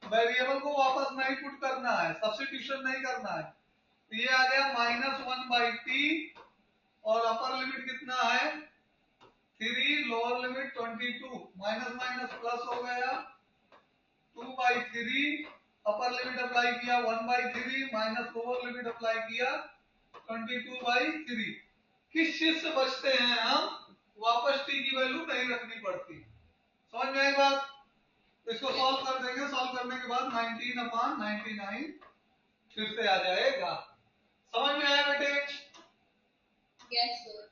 A: वेरिएबल को वापस नहीं पुट करना है, सब्स्टिट्यूशन नहीं करना है। तो ये आ गया -1/t और अपर लिमिट कितना है 3, lower limit 22, minus minus plus हो गया 2/3, अपर लिमिट अप्लाई किया 1/3 माइनस लोअर लिमिट अप्लाई किया 22/3। किस चीज से बचते हैं हम, वापस टी की वैल्यू नहीं रखनी पड़ती। समझ में आई बात? तो इसको सॉल्व कर देंगे, सॉल्व करने के बाद 19/99 फिर से आ जाएगा। समझ में आया बेटे?
D: Yes, sir.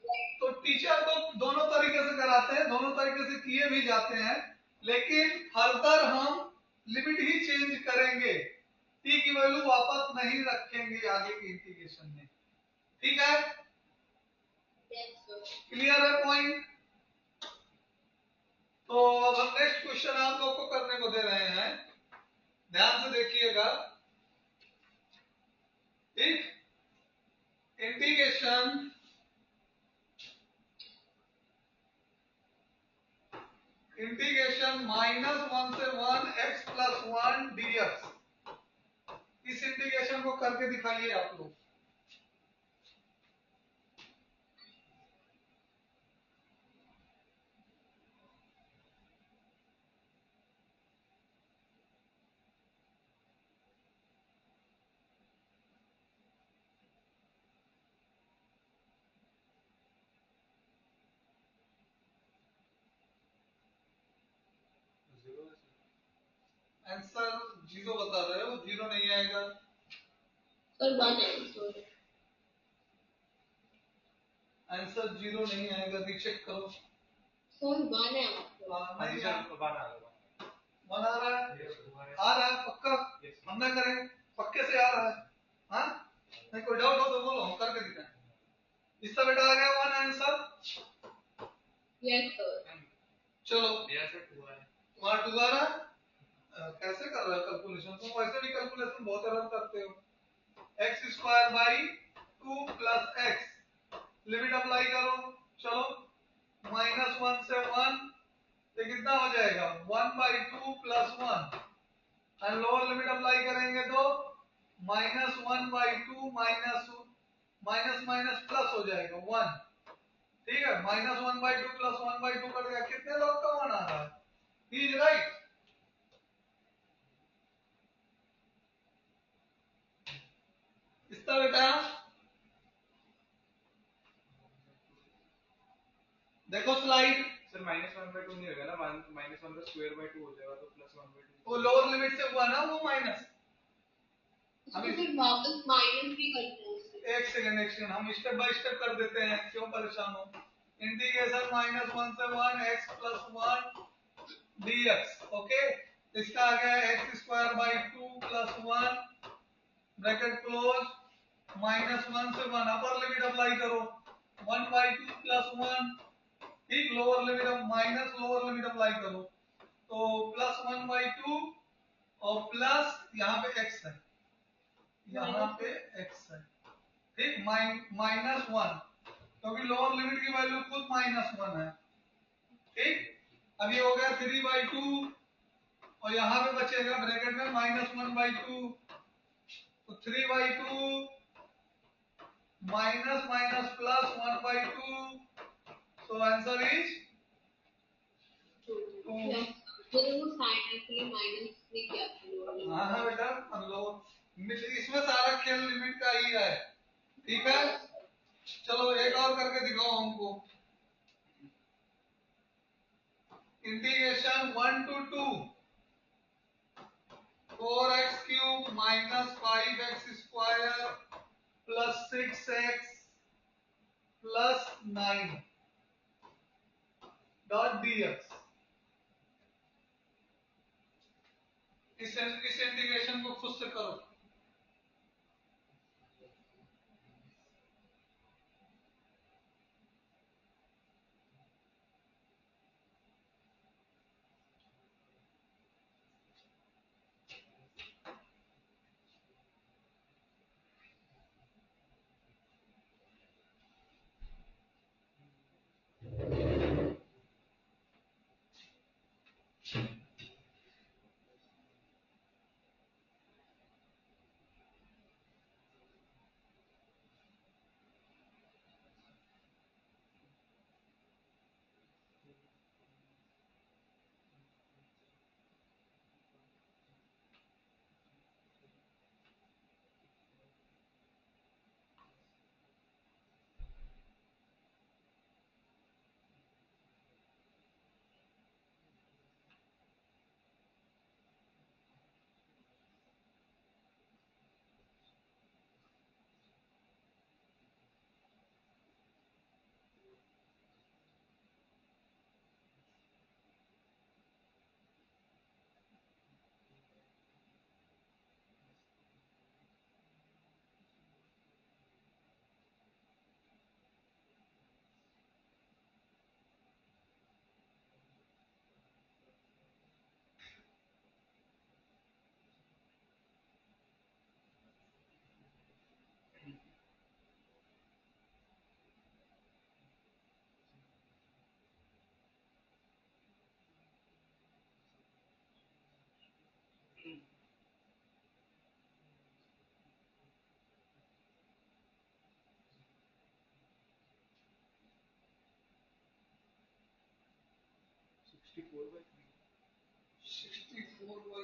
A: तो टीचर तो दोनों तरीके से कराते हैं, दोनों तरीके से किए भी जाते हैं, लेकिन फर्दर हम लिमिट ही चेंज करेंगे, टी की वैल्यू वापस नहीं रखेंगे आगे के इंटीग्रेशन में। ठीक है?
D: Yes, sir.
A: क्लियर है पॉइंट? तो अब हम नेक्स्ट क्वेश्चन आप लोग को करने को दे रहे हैं, ध्यान से देखिएगा। ठीक, इंटीग्रेशन -1 से 1 x + 1 dx, इस इंटीग्रेशन को करके दिखाइए आप लोग। आंसर 0 बता रहे हो, 0 नहीं आएगा।
D: Sir, 1 answer.
A: आंसर 0 नहीं आएगा, रीचेक करो।
D: Sir, 1 answer.
B: हाँ जी
A: नहीं
B: सर,
A: आ
B: बना दो।
A: मन आ रहा है, आ रहा है पक्का? हम ना करें, पक्के से आ रहा है? हाँ, नहीं कोई डाउट हो तो बोलो, हम करके दिखाएं। इसका बेटा आ गया 1 आंसर।
D: Yes, sir.
A: चलो,
C: मेरा सर 2 है।
A: वहां 2 आ रहा है। कैसे कर रहे हो कैलकुलेशन? तुम वैसे भी कैलकुलेशन बहुत अलग करते हो। x² / 2 + x, लिमिट अप्लाई करो। चलो, -1 से 1, ये कितना हो जाएगा? 1/2 + 1, एंड लोअर लिमिट अप्लाई करेंगे तो -1/2 माइनस माइनस प्लस हो जाएगा 1। ठीक है, -1/2 + 1/2 कर दिया। कितने लोग का 1 आ रहा है? He is right. इसका बेटा देखो स्लाइड।
B: सर -1/2 नहीं होगा ना, -1 का स्क्वायर/2 हो जाएगा, तो +1/2।
A: वो लोअर लिमिट से हुआ ना वो माइनस।
D: तो फिर वापस माइनस भी करते हैं उसे।
A: एक सेकंड, हम स्टेप बाय स्टेप कर देते हैं, क्यों परेशान हो। इंटीग्रेशन -1 से 1 x + 1 dx। ओके, इसका आ गया x² / 2 + 1 ब्रैकेट क्लोज, -1 से 1, अपर लिमिट अप्लाई करो 1/2 + 1। ठीक, lower limit minus lower limit apply करो तो +1/2 और प्लस यहाँ पे x है, यहाँ पे x है। ठीक, -1, क्योंकि लोअर लिमिट की वैल्यू खुद -1 है। ठीक, अब ये हो गया 3/2 और यहाँ पे बचेगा ब्रैकेट में -1/2, तो 3/2 minus minus plus 1/2, so answer is 2।
D: Yes. मैंने वो साइन एक्चुअली माइनस नहीं किया था।
A: हाँ हाँ बेटा, हम लोग इसमें सारा खेल लिमिट का ही है। ठीक है, चलो एक और करके दिखाओ हमको। Integration 1 to 2 4x³ - 5x² + 6x + 9 dx। इस इंटीग्रेशन को खुद से करो।
B: 64/3
A: 64/3 होगा।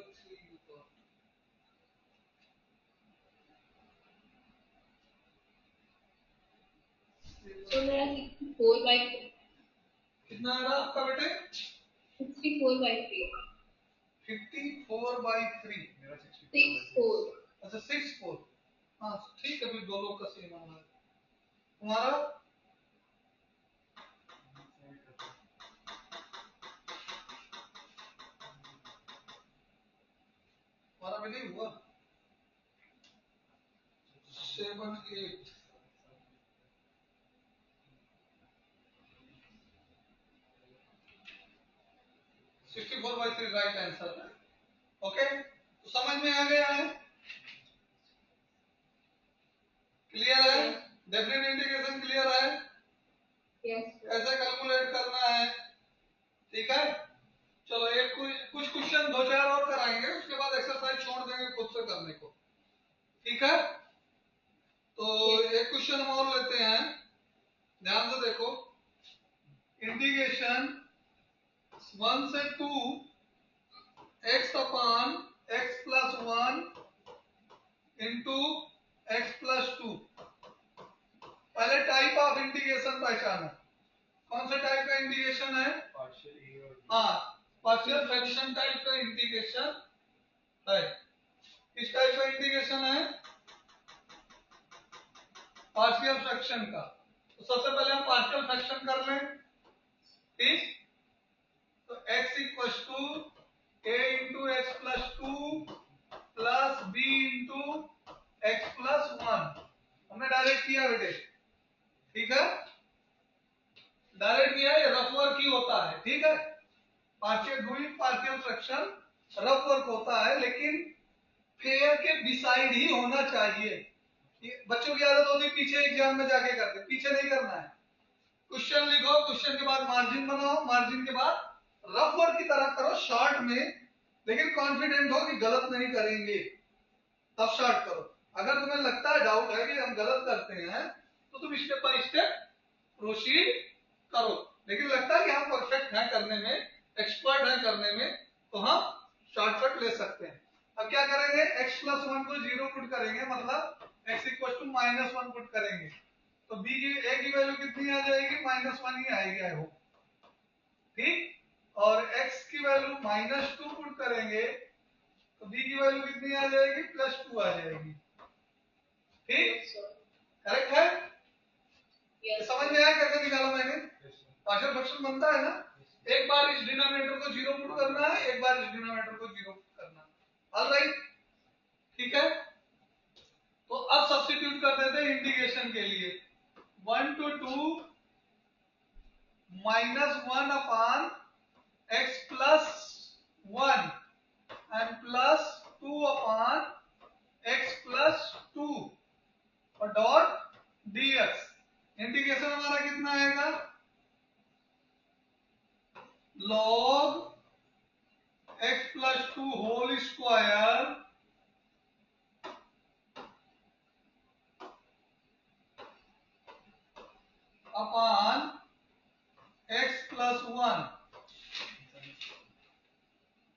D: So मेरा 64/3
A: कितना आ रहा आपका बेटे?
D: 64/3
A: 54/3।
B: मेरा
D: 64
A: अच्छा 64। हाँ ठीक है, फिर दो लोग का सेम आ रहा है। तुम्हारा तुम्हारा भी नहीं हुआ। 7/8 64/3 राइट आंसर है। ओके, तो समझ में आ गया है? क्लियर है? डेफिनेट इंटीग्रेशन क्लियर है?
D: yes
A: कैसे कैलकुलेट करना है? ठीक है, चलो एक कुछ क्वेश्चन दो चार और कराएंगे, उसके बाद एक्सरसाइज छोड़ देंगे खुद से करने को। ठीक है, तो एक क्वेश्चन हम और लेते हैं, ध्यान से देखो। इंटीग्रेशन 1 से 2 x upon x plus 1 into x plus 2। पहले टाइप ऑफ इंटीग्रेशन पहचानो। कौन सा टाइप का इंटीग्रेशन है?
B: पार्शियल ए और
A: हाँ, पार्शियल फ्रैक्शन टाइप का इंटीग्रेशन है। किस टाइप का इंटीग्रेशन है? पार्शियल फ्रैक्शन का। तो सबसे पहले हम पार्शियल फ्रैक्शन कर लें। ठीक, तो x equal to a into x plus 2 plus b into x plus 1। हमने डायरेक्ट किया बेटे, ठीक है, डायरेक्ट किया। ये रफ वर्क ही होता है, ठीक है। Partial doing partial fraction rough work होता है, लेकिन फेयर के डिसाइड ही होना चाहिए। ये बच्चों की आदत होती है पीछे एग्जाम में जाके करते, पीछे नहीं करना है। क्वेश्चन लिखो, क्वेश्चन के बाद मार्जिन बनाओ, मार्जिन के बाद रफ वर्क की तरह करो शॉर्ट में, लेकिन कॉन्फिडेंट हो कि गलत नहीं करेंगे, तब शॉर्ट करो। अगर तुम्हें लगता है, डाउट है कि हम गलत करते हैं, तो तुम स्टेप बाय स्टेप प्रोसीड करो। लेकिन लगता है कि हम परफेक्ट हैं करने में, एक्सपर्ट हैं करने में, तो हम शॉर्टकट ले सकते हैं। अब क्या करेंगे? x प्लस 1 को 0 पुट करेंगे, मतलब x इक्वल टू -1 पुट करेंगे, तो b की a की वैल्यू कितनी आ जाएगी? -1 ही आएगी, आई होप। ठीक, और x की वैल्यू -2 पुट करेंगे, तो b की वैल्यू कितनी आ जाएगी? +2 आ जाएगी। ठीक, करेक्ट है? ये समझ में आया कैसे निकाला मैंने? पार्शियल फ्रैक्शन बनता है ना, एक बार इस डिनोमिनेटर को 0 पुट करना है, एक बार इस डिनोमिनेटर को 0 पुट करना है। ऑलराइट, ठीक है। तो अब सब्स्टिट्यूट कर देते हैं इंटीग्रेशन के लिए। 1 to 2 -1 upon x plus 1 and plus 2 upon x plus 2 और डॉट dx। इंटीग्रेशन हमारा कितना आएगा? log x plus 2 whole square upon x plus 1,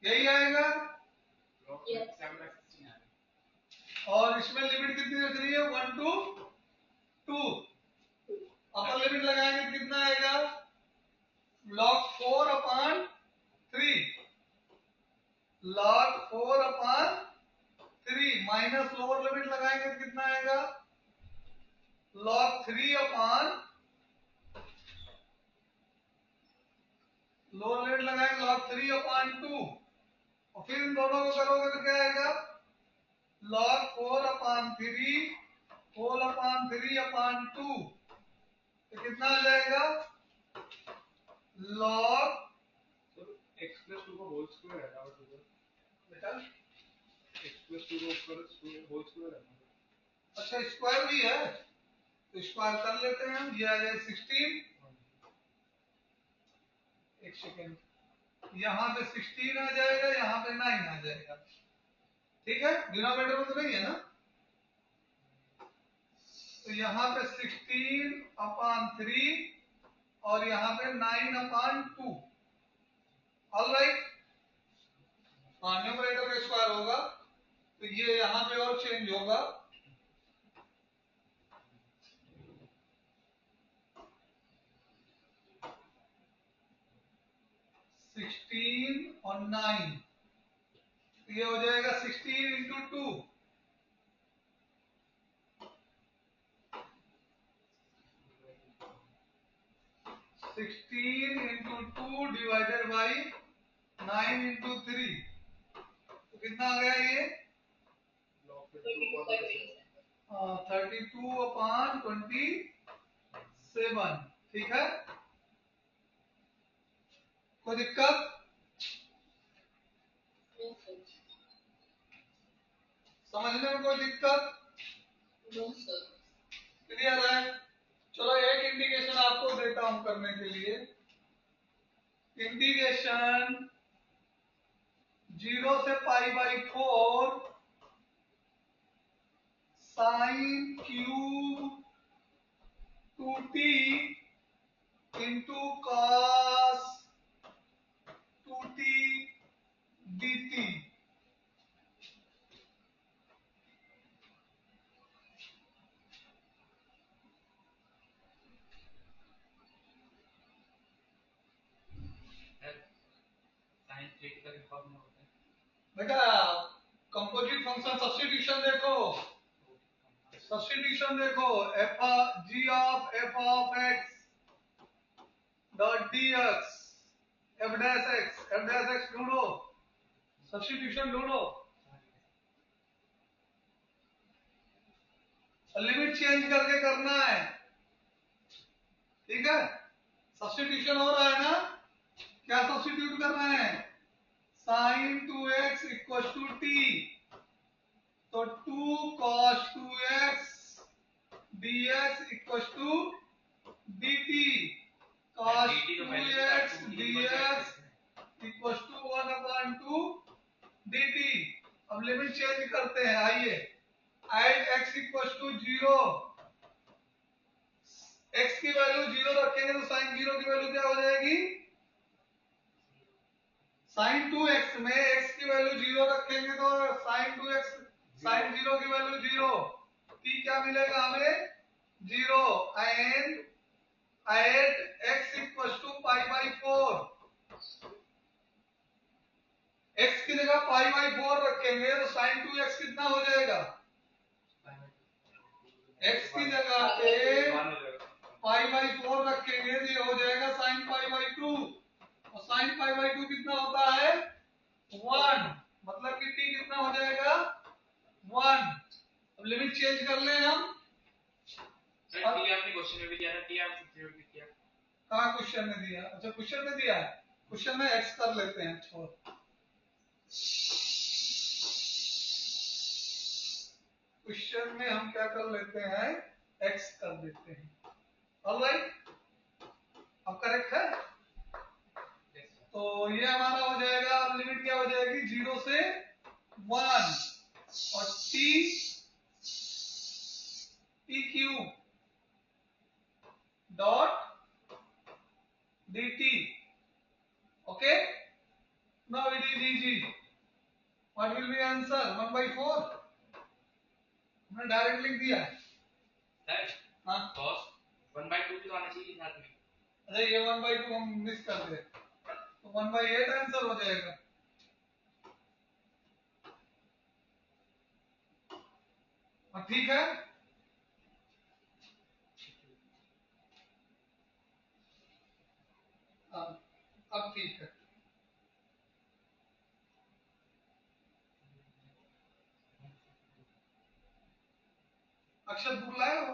A: यही आएगा। और इसमें लिमिट कितनी रख रही है? 1 to 2। अपर लिमिट लगाएंगे तो कितना आएगा? log 4 upon 3, log 4 upon 3 minus lower limit लगाएंगे तो कितना आएगा? log 3 अपॉन, लोअर लिमिट लगाएंगे log 3 अपॉन 2, और फिर इन दोनों को करोगे तो क्या आएगा? log 4 upon 3 whole upon 3 upon 2, तो कितना आ जाएगा? log
B: x प्लस 2 का होल स्क्वायर है ना,
A: बेटा
B: x प्लस 2 का होल स्क्वायर है ना।
A: अच्छा स्क्वायर भी है, तो स्क्वायर कर लेते हैं हम। ये आ जाए 16, एक सेकेंड, यहाँ पे 16 आ जाएगा, यहाँ पे 9 आ जाएगा। ठीक है, डिनोमिनेटर में तो नहीं है ना, तो यहाँ पे 16 अपॉन 3 और यहाँ पे 9 अपॉन 2, ऑलराइट, हाँ न्यूमरेटर का स्क्वायर होगा तो ये यहां पे और चेंज होगा, सिक्सटीन और 9, ये हो जाएगा 16 into 2, 16 into 2 divided by 9 into 3, तो कितना आ गया ये 32/27, ठीक है। कोई दिक्कत,
D: No, sir.
A: समझने में कोई दिक्कत,
D: No, sir.
A: क्लियर है। चलो एक इंडिकेशन आपको देता हूं करने के लिए, इंटीग्रेशन 0 से π/4 sine cube 2t into cos 2t dt,
C: sine three का फॉर्मूला होता है।
A: बेटा कंपोजिट फंक्शन सब्स्टिट्यूशन देखो, सब्स्टिट्यूशन देखो, g of f of x dot dx f dash x ढूंढो, सब्स्टिट्यूशन ढूंढो, लिमिट चेंज करके करना है, ठीक है। सब्स्टिट्यूशन हो रहा है ना, क्या सब्स्टिट्यूट कर रहे हैं, sign 2x equal to T, तो 2 cos 2x dx equal to dt, cos 2x dx equal to 1/2 dt। अब लिमिट चेंज करते हैं, आइए, at x equal to 0, x की वैल्यू 0 रखेंगे तो साइन 0 की वैल्यू क्या हो जाएगी, साइन 2x में x की वैल्यू 0 रखेंगे तो साइन 2x, साइन 0 की वैल्यू 0, t क्या मिलेगा हमें 0, and at x equal to π/4, x की जगह π/4 रखेंगे तो साइन 2x कितना हो जाएगा, x की जगह पे π/4 रखेंगे तो ये हो जाएगा साइन π/2, और साइन π/2 कितना होता है 1, मतलब कि t कितना हो जाएगा 1। अब लिमिट चेंज कर लें हम,
C: सर टी आपने क्वेश्चन में भी दिया था, टी आप सब्स्टिट्यूट भी किया।
A: कहाँ क्वेश्चन में दिया, अच्छा क्वेश्चन में दिया है, क्वेश्चन में x कर लेते हैं, छोड़, क्वेश्चन में हम क्या कर लेते हैं, x कर देते हैं, ऑलराइट, अब करेक्ट है। तो ये हमारा हो जाएगा, अब लिमिट क्या हो जाएगी 0 से 1, और t cube dot dt, okay, now it is easy, what will be answer 1/4, हमने डायरेक्ट लिख दिया है,
C: सर
A: हाँ
C: cos 1/2 भी तो आना चाहिए साथ में।
A: अरे ये 1/2 हम मिस कर दे तो 1/8 आंसर हो जाएगा, और ठीक है, हाँ, अब ठीक है। अक्षर बुक लाए हो,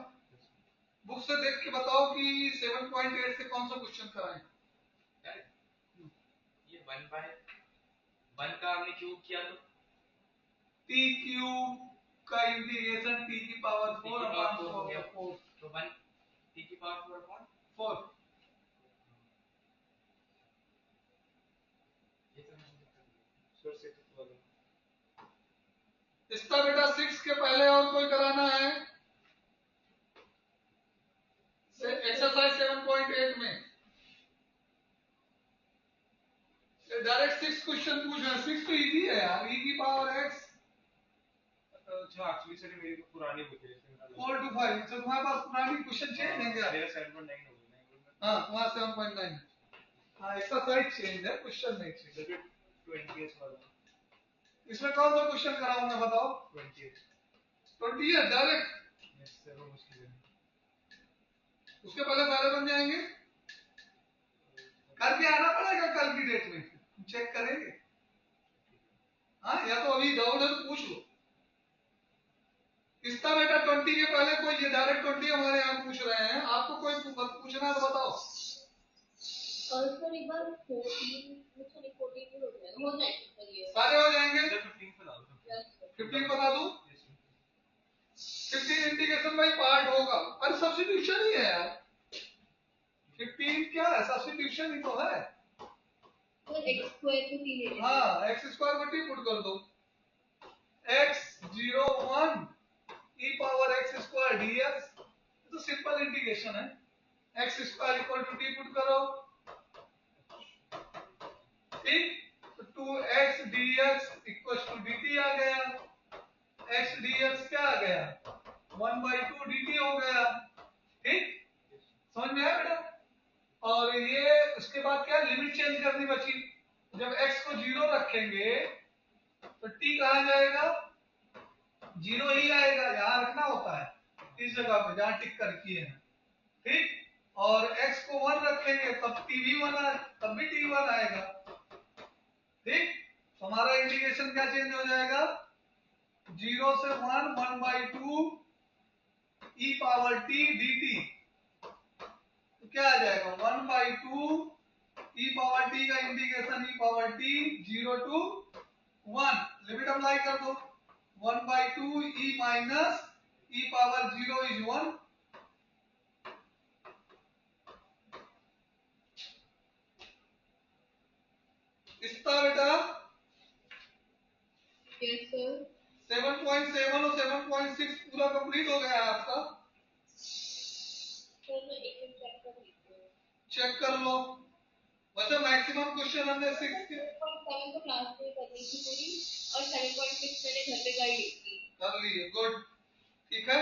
A: बुक से देख के बताओ कि 7.8 से कौन सा क्वेश्चन कराएं।
C: सर ये 1/1 का हमने क्यूब किया तो
A: t क्यूब का इंटीग्रेशन t की पावर 4 अपॉन 4
C: हो गया।
A: 4
C: तो 1 t की पावर 4 अपॉन
A: 4,
C: ये तो हमने कर दिया।
B: सर 6 वाला
A: इसका बेटा 6 के पहले और कोई कराना है, एक्सरसाइज 7.8 में डायरेक्ट 6 क्वेश्चन पूछ रहे हैं। 6 तो इजी है यार, e की पावर x
B: अच्छा एक्चुअली सर मेरी पुरानी बुक है इसमें
A: 4 to 5। अच्छा तुम्हारे पास पुरानी क्वेश्चन चेंज है क्या?
B: मेरा 7.9 हो गया।
A: हाँ वहाँ 7.9। हाँ एक्सरसाइज चेंज है, क्वेश्चन नहीं चेंज।
B: जैसे 20 वाला
A: इसमें कौन सा क्वेश्चन कराऊं मैं बताओ?
B: 20
A: 20 है डायरेक्ट,
B: यस सर वो मुश्किल है।
A: उसके पहले सारे बन जाएंगे। करके आना पड़ेगा कल की डेट में, चेक करेंगे। हाँ या तो अभी डाउट है तो पूछ लो। इसका बेटा 20 के पहले कोई, ये डायरेक्ट 20 हमारे यहाँ पूछ रहे हैं, आपको कोई पूछना है तो बताओ।
D: और सर एक बार 14 भी हो जाएगा, हो जाएगा सर ये।
A: सारे हो जाएंगे।
B: सर 15 बता दो।
D: Yes, sir.
A: 15 बता दूं?
B: Yes, sir.
A: 15 integration by part होगा। अरे सब्स्टिट्यूशन ही है यार। 15 क्या है, सब्स्टिट्यूशन ही तो है।
D: तो x स्क्वायर को 3
A: हाँ x स्क्वायर को टी पुट कर दो। x 0 1 e power x square dx, तो सिंपल इंटीग्रेशन है। x square equal to T put करो, ठीक। तो 2x dx equal to dt आ गया। x dx क्या आ गया? 1/2 dt हो गया, ठीक। समझ में आया बेटा? और ये उसके बाद क्या, लिमिट चेंज करनी बची। जब x को 0 रखेंगे तो t कहाँ जाएगा? 0 ही आएगा, यहां रखना होता है इस जगह पे जहां टिक कर किए हैं, ठीक। और x को 1 रखेंगे तब t भी 1 आएगा, तब भी t 1 आएगा, ठीक। तो हमारा इंटीग्रेशन क्या चेंज हो जाएगा? 0 से 1 1/2 e पावर t dt। तो क्या आ जाएगा? 1/2 e पावर t का integration e power t 0 to 1, limit apply कर दो। 1/2 e minus e power 0 is 1। इसका बेटा
D: Yes, sir.
A: 7.7 और 7.6 पूरा कंप्लीट हो गया है आपका।
D: सर मैं एक मिनट चेक कर लेती हूँ।
A: चेक कर लो। वैसे मैक्सिमम क्वेश्चन हमने 6 के
D: 7.7 तो क्लास में करनी थी पूरी, और 7.6 मैंने घर पे कर ली थी।
A: कर लिए, गुड, ठीक है।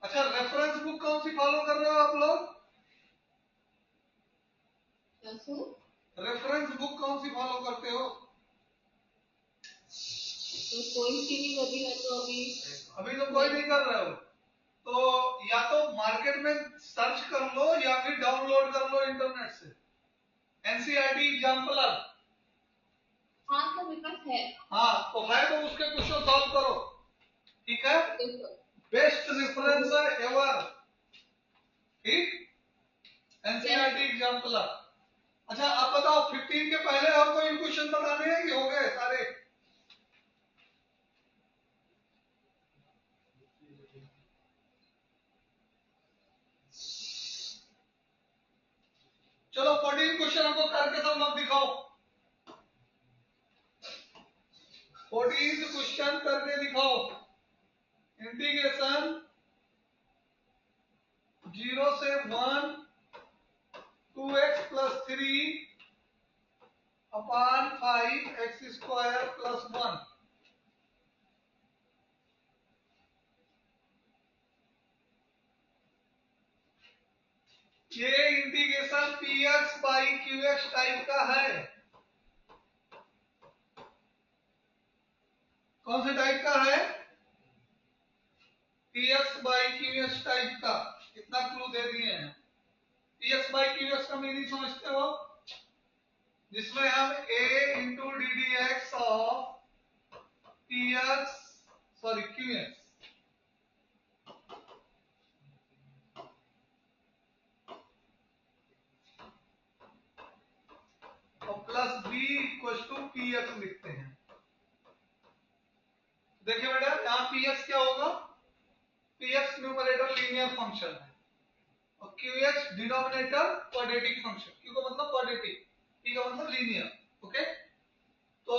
A: अच्छा रेफरेंस बुक कौन सी फॉलो कर रहे हो आप लोग?
D: क्या सर?
A: रेफरेंस बुक कौन सी फॉलो करते हो?
D: तो कोई सी नहीं करी है तो
A: अभी तो कोई नहीं कर रहे हो, तो या तो मार्केट में सर्च कर लो या फिर डाउनलोड कर लो इंटरनेट से एनसीईआरटी एग्जाम्पलर।
D: हाँ सर मेरे पास है।
A: हाँ तो है तो उसके क्वेश्चन सॉल्व करो, ठीक है।
D: Okay sir.
A: Best reference ever, ठीक, एनसीईआरटी एग्जाम्पलर। अच्छा आप बताओ 15 के पहले और कोई क्वेश्चन बताने हैं कि हो गए सारे? चलो 14 क्वेश्चन हमको करके सब लोग दिखाओ। 14 क्वेश्चन करके दिखाओ। इंटीग्रेशन 0 से 1 2x प्लस 3 अपान 5x स्क्वायर प्लस 1। ये integration px by qx type का है। कौन से टाइप का है? px बाई qx टाइप का। इतना क्लू दे दिए हैं। px बाई qx का मीनिंग समझते हो? जिसमें हम a into d d x of px sorry qx और plus b equal to px लिखते हैं। देखिए बेटा यहाँ px क्या होगा? px न्यूमरेटर लीनियर फंक्शन है और qx denominator quadratic function. q का मतलब क्वाड्रेटिक, p का मतलब लीनियर, ओके। तो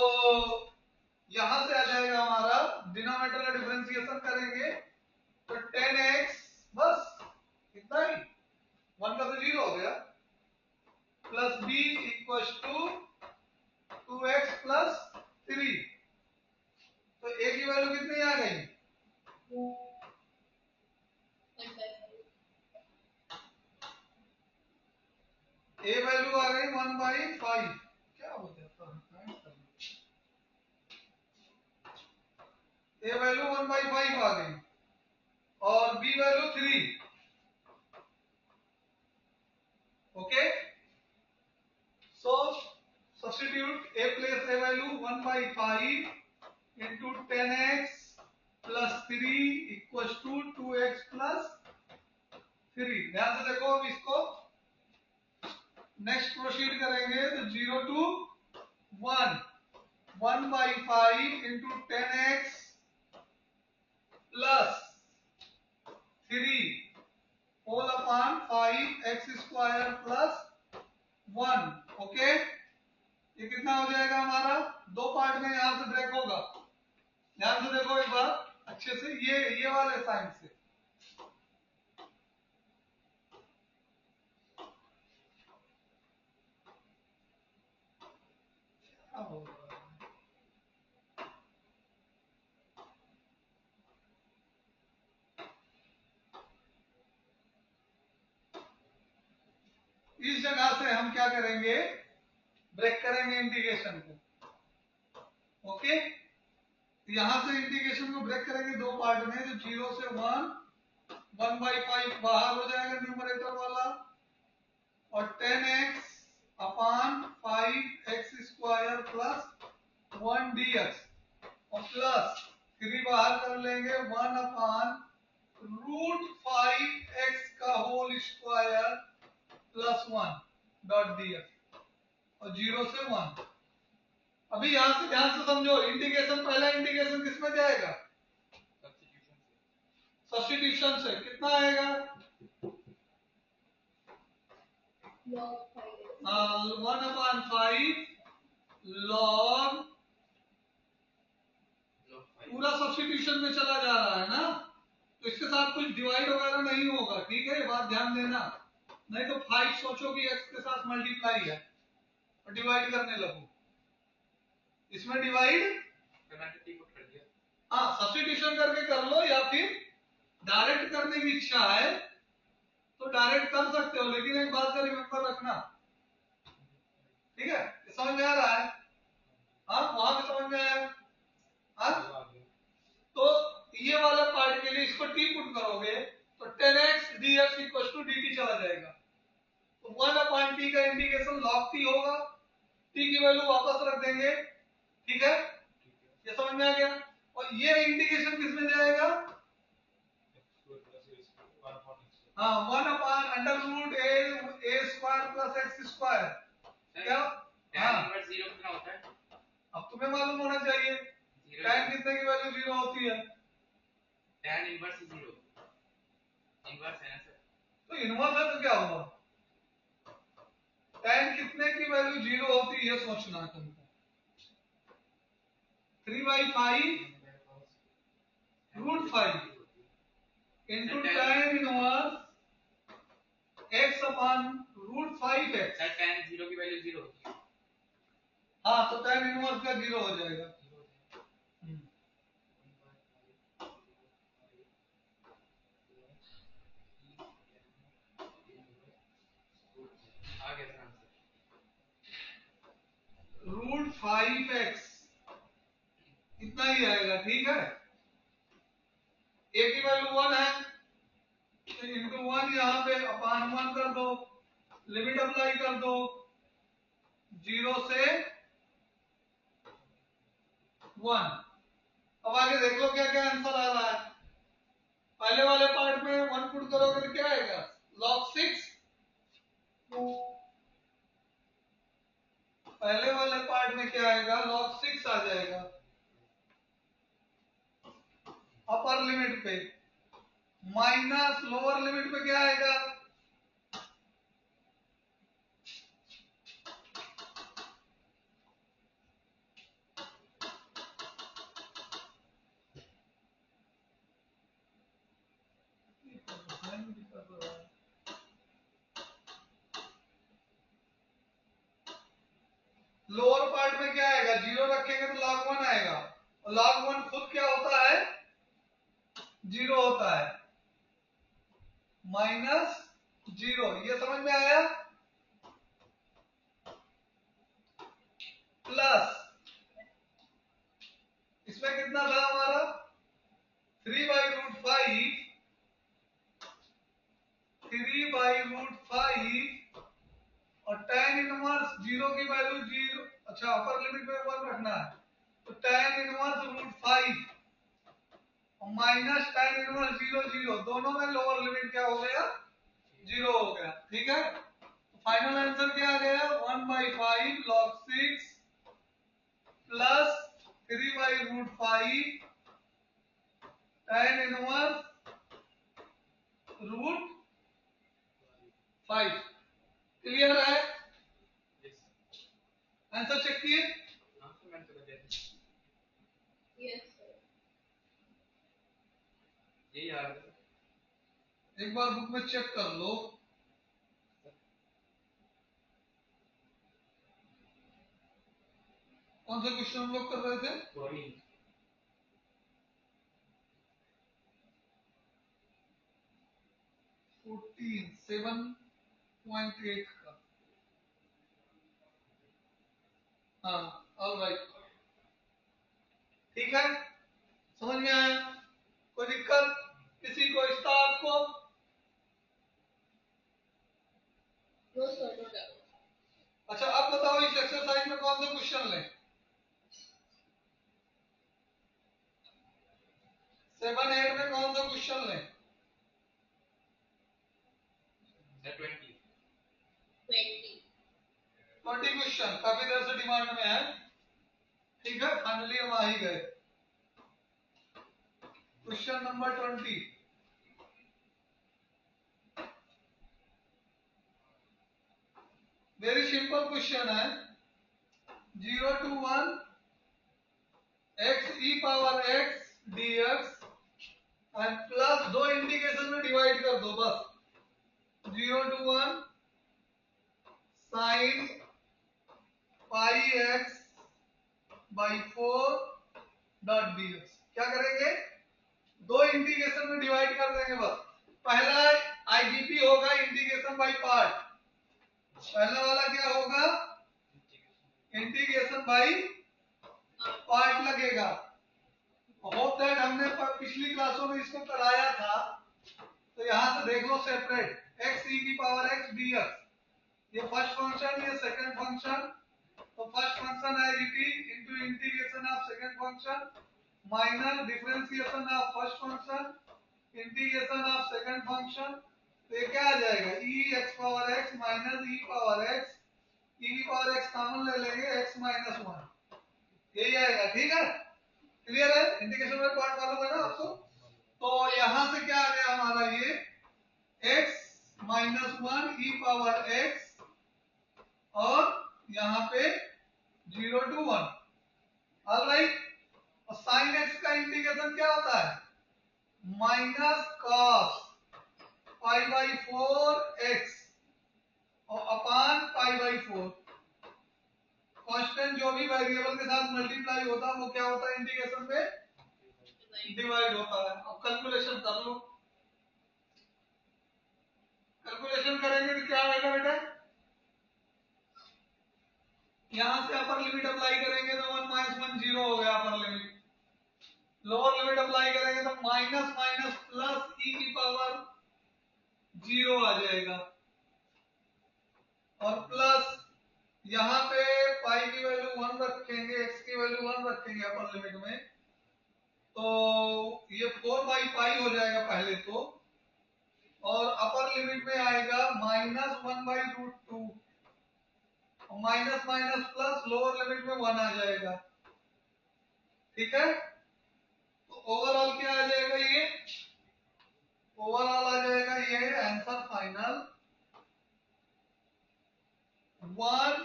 A: यहां से आ जाएगा हमारा डिनोमिनेटर का डिफरेंशिएशन करेंगे तो 10x, बस इतना ही, 1 का तो 0 हो गया, इक्वल्स टू 2x प्लस 3। तो a की वैल्यू कितनी आ गई?
D: 1/5।
A: a वैल्यू आ गई 1/5। क्या हो जाता है? a वैल्यू 1/5 आ गई और b value 3। Okay, so substitute a place a value 1/5 into 10x plus 3 equals to 2x plus 3। ध्यान से देखो, अब इसको नेक्स्ट प्रोसीड करेंगे तो 0 to 1, 1/5 into 10x plus 3 whole upon 5x square plus 1। Okay, ये कितना हो जाएगा हमारा? दो पार्ट में यहां से ब्रेक होगा। ध्यान से देखो एक बार अच्छे से, ये वाले साइन से। क्या हो रहा है? इस जगह से हम क्या करेंगे? ब्रेक करेंगे इंटीग्रेशन को। ओके, यहां से इंटीग्रेशन को ब्रेक करेंगे दो पार्ट में। जो 0 से 1, 1/5 बाहर हो जाएगा न्यूमरेटर वाला, और 10x upon 5x square plus 1 dx, और प्लस 3 बाहर कर लेंगे 1 अपान √5x का whole square plus 1 dot dx, और 0 से 1। अभी यहां से ध्यान से समझो, इंटीग्रेशन, पहला इंटीग्रेशन किसमें जाएगा? सब्स्टिट्यूशन से। कितना आएगा?
D: log 5।
A: 1/5 log, पूरा सब्स्टिट्यूशन में चला जा रहा है ना, तो इसके साथ कुछ डिवाइड वगैरह नहीं होगा। ठीक है, ये बात ध्यान देना। नहीं तो 5 सोचो कि x के साथ मल्टीप्लाई है और डिवाइड करने लगो। इसमें डिवाइड हाँ, सब्स्टिट्यूशन करके कर लो, या फिर डायरेक्ट करने की इच्छा है तो डायरेक्ट कर सकते हो, लेकिन एक बात का रिमेंबर रखना। ठीक है, ये समझ में आ रहा है? हाँ, वहां भी समझ में आया? हाँ, तो ये वाला पार्ट के लिए इसको t पुट करोगे तो 10x dx equal to dt चला जाएगा। तो 1/t का इंटीग्रेशन log t होगा। t की वैल्यू वापस रख देंगे। ठीक है, ये समझ में आ गया? और ये इंटीग्रेशन किस में जाएगा? हाँ, 1/√a square plus x square. क्या? हाँ,
C: tan 0 कितना होता है?
A: अब तुम्हें मालूम होना चाहिए tan कितने की वैल्यू 0 होती है।
C: tan इनवर्स 0 इनवर्स है ना सर?
A: तो इनवर्स है तो क्या हुआ? tan कितने की वैल्यू 0 होती है, ये सोचना है तुमको। 3/5 √5 into tan inverse x upon √5x।
C: Sir tan 0 की वैल्यू 0 होती है।
A: हाँ, तो tan इनवर्स का 0 हो जाएगा।
C: आ गया सर आंसर।
A: √5x इतना ही आएगा। ठीक है, a की वैल्यू 1 है तो इंटू 1 यहाँ पे अपान 1 कर दो, लिमिट अप्लाई कर दो 0 से 1। अब आगे देख लो क्या क्या आंसर आ रहा है। पहले वाले पार्ट में 1 पुट करोगे तो क्या आएगा? log 6। पहले वाले पार्ट में क्या आएगा? log 6 आ जाएगा अपर लिमिट पे, माइनस लोअर लिमिट पे क्या आएगा? पार्ट में क्या आएगा, 0 रखेंगे तो log 1 आएगा, और log 1 खुद क्या होता है, 0 होता है, -0। ये समझ में आया? प्लस इसमें कितना था हमारा, 3/√5, 3/√5 और tan इनवर्स 0 की वैल्यू 0, अच्छा अपर लिमिट में 1 रखना है, तो tan इनवर्स √5 और माइनस tan इनवर्स 0 0, दोनों में लोअर लिमिट क्या हो गया, 0 हो गया। ठीक है, तो फाइनल आंसर क्या आ गया, 1/5 log 6 plus 3/√5 tan inverse √5। Clear है? आंसर चेक किए?
D: Yes sir.
C: यही आ रहा है।
A: एक बार बुक में चेक कर लो। कौन सा क्वेश्चन हम लोग कर रहे थे? 7.8 का। हाँ, ऑलराइट, ठीक है, समझ में आया? कोई दिक्कत किसी को इसका आपको?
D: No sir, no doubt.
A: अच्छा अब बताओ इस एक्सरसाइज में कौन सा क्वेश्चन लें? 7-8 में कौन सा क्वेश्चन लें?
C: 20
A: 20 क्वेश्चन काफी देर से डिमांड में है। ठीक है, फाइनली हम आ ही गए। Question number 20, very simple question है। 0 to 1 x e power x dx and plus दो इंडिकेशन में डिवाइड कर दो बस। 0 to 1 sin pi x by 4 dot dx। क्या करेंगे, दो इंटीग्रेशन में डिवाइड कर देंगे बस। पहला आईजीपी होगा, इंटीग्रेशन बाई पार्ट। पहला वाला क्या होगा, इंटीग्रेशन बाई पार्ट लगेगा। होप दैट हमने पिछली क्लासों में इसको कराया था, तो यहां से देख लो सेपरेट, x e की पावर x dx, ये फर्स्ट फंक्शन, ये सेकंड फंक्शन। तो फर्स्ट फंक्शन है dt into integration of second function minus differentiation of first function integration of second function. तो ये क्या आ जाएगा, e x power x minus e power x, e की power x common ले लेंगे, x minus 1, यही आएगा। ठीक है, क्लियर है? इंटीग्रेशन में पार्ट मालूम है ना आपको? तो यहां से क्या आ गया हमारा, ये x minus 1 e power x और यहाँ पे 0 to 1। ऑलराइट, और साइन x का इंटीग्रेशन क्या होता है, minus cos pi by 4x और अपान पाई बाई 4। कांस्टेंट जो भी वेरिएबल के साथ मल्टीप्लाई होता है वो क्या होता है, इंटीग्रेशन में डिवाइड होता है। अब कैलकुलेशन कर लो। कैलकुलेशन करेंगे तो क्या आएगा बेटा, यहां से अपर लिमिट अप्लाई करेंगे तो 1 माइनस 1 0 हो गया upper limit. Lower limit apply करेंगे तो माइनस माइनस प्लस e की पावर 0 आ जाएगा, और प्लस यहाँ पे पाई की वैल्यू 1 रखेंगे, x की वैल्यू 1 रखेंगे अपर लिमिट में, तो ये 4 बाई पाई हो जाएगा पहले तो, और अपर लिमिट में आएगा minus 1/√2, minus minus plus lower limit में 1 आ जाएगा। ठीक है, तो ओवरऑल क्या आ जाएगा, ये ओवरऑल आ जाएगा ये answer final 1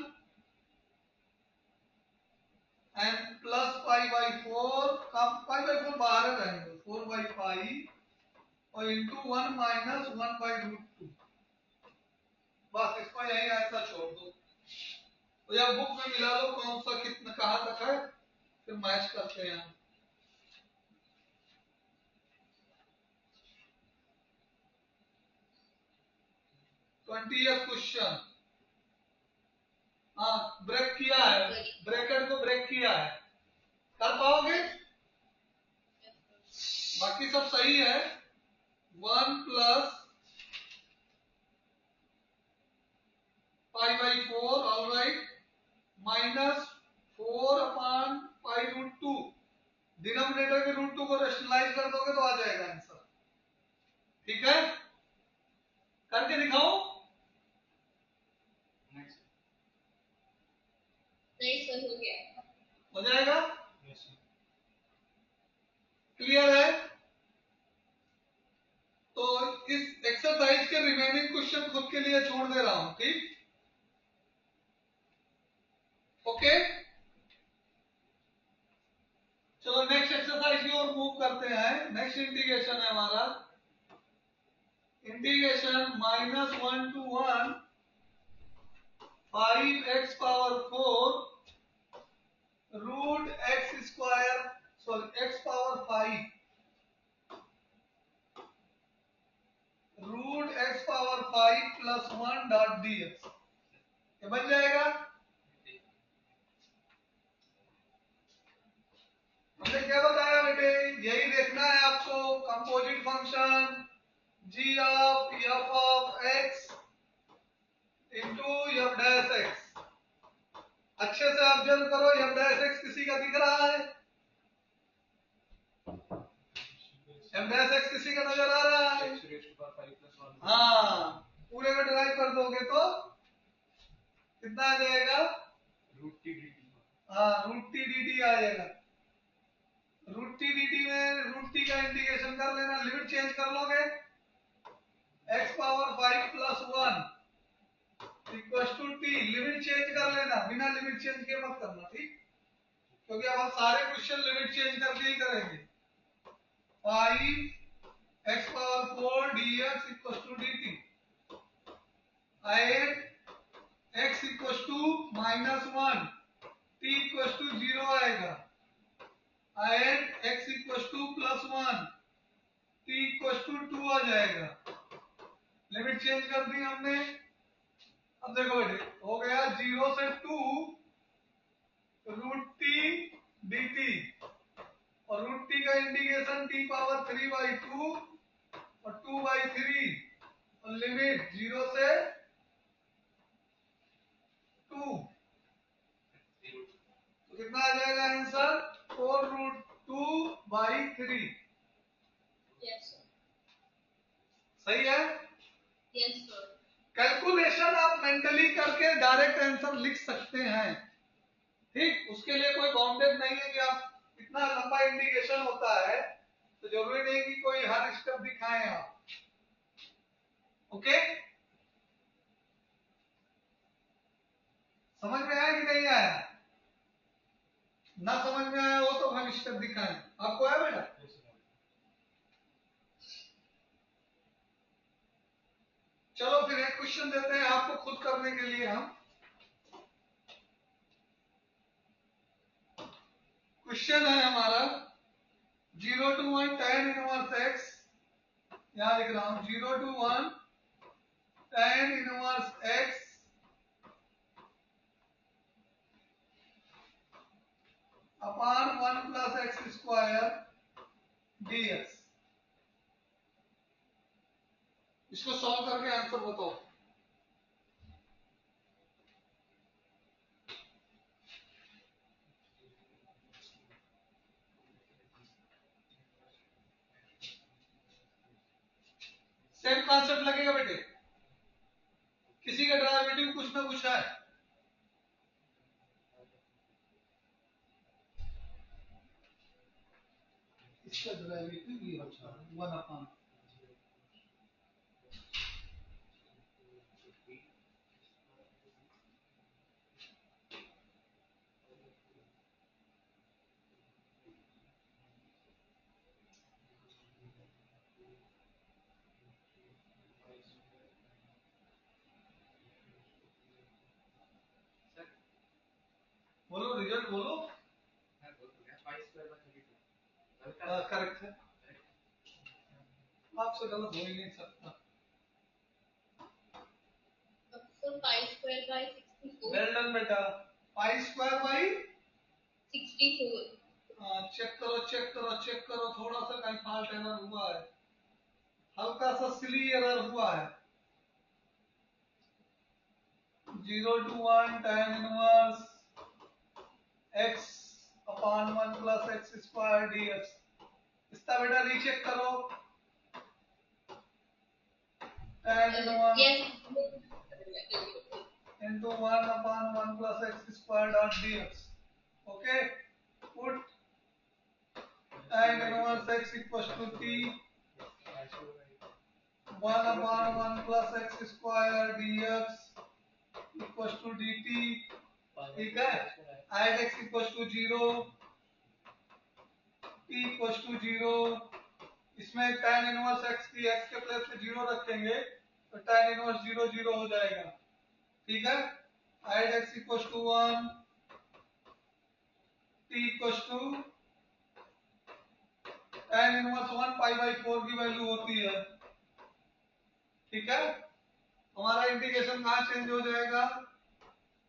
A: and plus pi by 4, pi by 4 बाहर रहेंगे, 4 बाई पाई और इंटू 1 माइनस 1/√2। बस इसको यही आंसर छोड़ दो, तो या बुक में मिला लो कौन सा कितना कहाँ तक है, फिर मैच करते हैं। 20th question. हाँ ब्रेक किया है, ब्रैकेट को ब्रेक किया है, कर पाओगे? बाकी सब सही है। 1 plus pi by 4, all right, minus 4 upon pi root 2। Denominator के रूट 2 को रेशनलाइज कर दोगे तो आ जाएगा आंसर। ठीक है, करके दिखाओ।
D: नहीं सर, हो गया।
A: हो जाएगा,
B: Yes, sir.
A: क्लियर है? तो इस एक्सरसाइज के रिमेनिंग क्वेश्चन खुद के लिए छोड़ दे रहा हूं, ठीक? ओके, चलो नेक्स्ट एक्सरसाइज की ओर मूव करते हैं। नेक्स्ट इंटीग्रेशन है हमारा integration -1 to 1 5x power 4 root x square, sorry x power 5 root x power 5 plus 1 dot dx। ये बन जाएगा। हमने क्या बताया बेटे, यही देखना है आपको, composite function g of f of x into f dash x। अच्छे से ऑब्जर्व करो, f डैश x किसी का दिख रहा है? f डैश x किसी का नजर आ रहा है?
B: X raised to power 5 plus 1.
A: हाँ, पूरे को डिवाइड कर दोगे तो कितना आ जाएगा?
B: Root t dt.
A: हाँ, रूट टी डी टी आ जाएगा। रूट टी डी टी में रूट टी का इंटीग्रेशन कर लेना, लिमिट चेंज कर लोगे, x power 5 plus 1 equal to t, limit change कर लेना, बिना लिमिट चेंज किए मत करना, ठीक? क्योंकि अब हम सारे क्वेश्चन लिमिट चेंज करके ही करेंगे। 5 x power 4 dx equal to dt and x equal to -1 t equal to 0 आएगा and x equal to +1 t equal to 2 आ जाएगा। लिमिट चेंज कर दी हमने। अब देखो बेटे, हो गया 0 से 2 रूट टी डी टी, और रूट टी का इंटीग्रेशन t पावर 3/2 और 2/3, और लिमिट 0 से 2, तो कितना आ जाएगा आंसर? 4 रूट 2/3।
D: Yes sir.
A: सही है?
D: Yes sir.
A: कैलकुलेशन आप मेंटली करके डायरेक्ट आंसर लिख सकते हैं, ठीक? उसके लिए कोई बाउंडेड नहीं है कि आप इतना लंबा इंटीग्रेशन होता है तो जरूरी नहीं कि कोई हर स्टेप दिखाएं आप। ओके, समझ में आया कि नहीं आया? ना समझ में आया हो तो हम स्टेप दिखाएं। आपको आया बेटा?
B: Yes, sir.
A: चलो फिर एक क्वेश्चन देते हैं आपको खुद करने के लिए। हम क्वेश्चन है हमारा 0 to 1 tan इनवर्स x, यहां लिख रहा हूं 0 to 1 tan inverse x upon 1 plus x square dx। इसको सॉल्व करके आंसर बताओ। सेम कॉन्सेप्ट लगेगा बेटे, किसी का डेरिवेटिव कुछ ना कुछ है। इसका डेरिवेटिव ये होता है 1 अपॉन,
C: सर
A: रिजल्ट बोलो।
C: मैं बोल तो गया 5 स्क्वायर बाय 32
A: करेक्ट है, आपसे गलत हो ही नहीं सकता।
D: So pi square by 64.
A: Well done बेटा। Pi square by
D: 64.
A: चेक करो चेक करो चेक करो, थोड़ा सा कहीं फॉल्ट एरर हुआ है, हल्का सा सिली एरर हुआ है। 0 to 1 tan inverse x upon 1 plus x square dx। इसका बेटा रीचेक करो। tan inverse
D: Yes.
A: into 1 upon 1 plus x square dot dx। Okay, put tan inverse x equals to t 1 upon 1 plus x square dx equals to dt। ठीक है, at x equals to 0, t equals to 0। इसमें tan inverse x की x के place पे 0 रखेंगे तो tan inverse 0 0 हो जाएगा। ठीक है, at x equals to 1, t equals to tan inverse 1 pi by 4 की वैल्यू होती है। ठीक है, हमारा इंटीग्रेशन कहाँ चेंज हो जाएगा,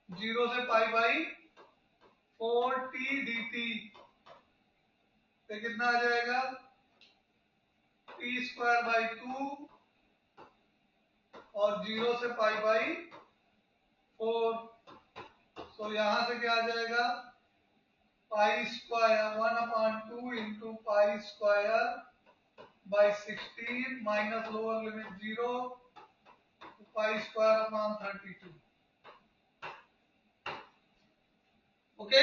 A: 0 से पाई बाई 4t dt। तो कितना आ जाएगा, t स्क्वायर बाई 2 और 0 से पाई बाई 4। तो यहां से क्या आ जाएगा, pi square 1 upon 2 into pi square by 16 minus lower limit 0 pi square upon 32। Okay,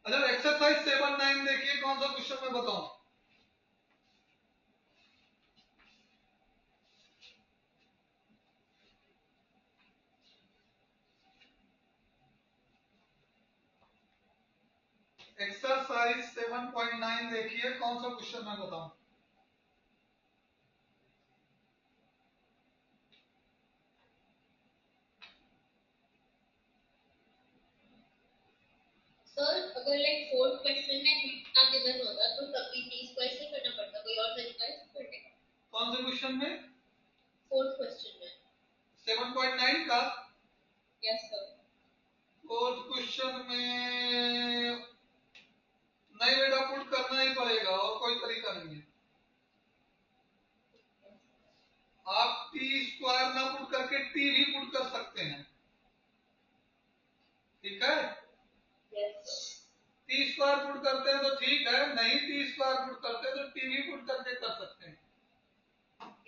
A: अच्छा एक्सरसाइज 7-9 देखिए, कौन सा क्वेश्चन मैं बताऊं। एक्सरसाइज 7.9 देखिए, कौन सा क्वेश्चन मैं बताऊं।
D: सर अगर लाइक फोर्थ क्वेश्चन में बीटा गिवन होता तो तभी t स्क्वायर से करना पड़ता, कोई और तरीका है इसको करने का?
A: कौन से क्वेश्चन में,
D: फोर्थ क्वेश्चन में।
A: 7.9 का।
D: Yes sir.
A: फोर्थ क्वेश्चन में नहीं बेटा, पुट करना ही पड़ेगा और कोई तरीका नहीं है। आप टी स्क्वायर ना पुट करके टी भी पुट कर सकते हैं। ठीक है,
D: यस
A: टी स्क्वायर पुट करते हैं तो ठीक है, नहीं टी स्क्वायर पुट करते हैं तो टी भी पुट करके कर सकते हैं।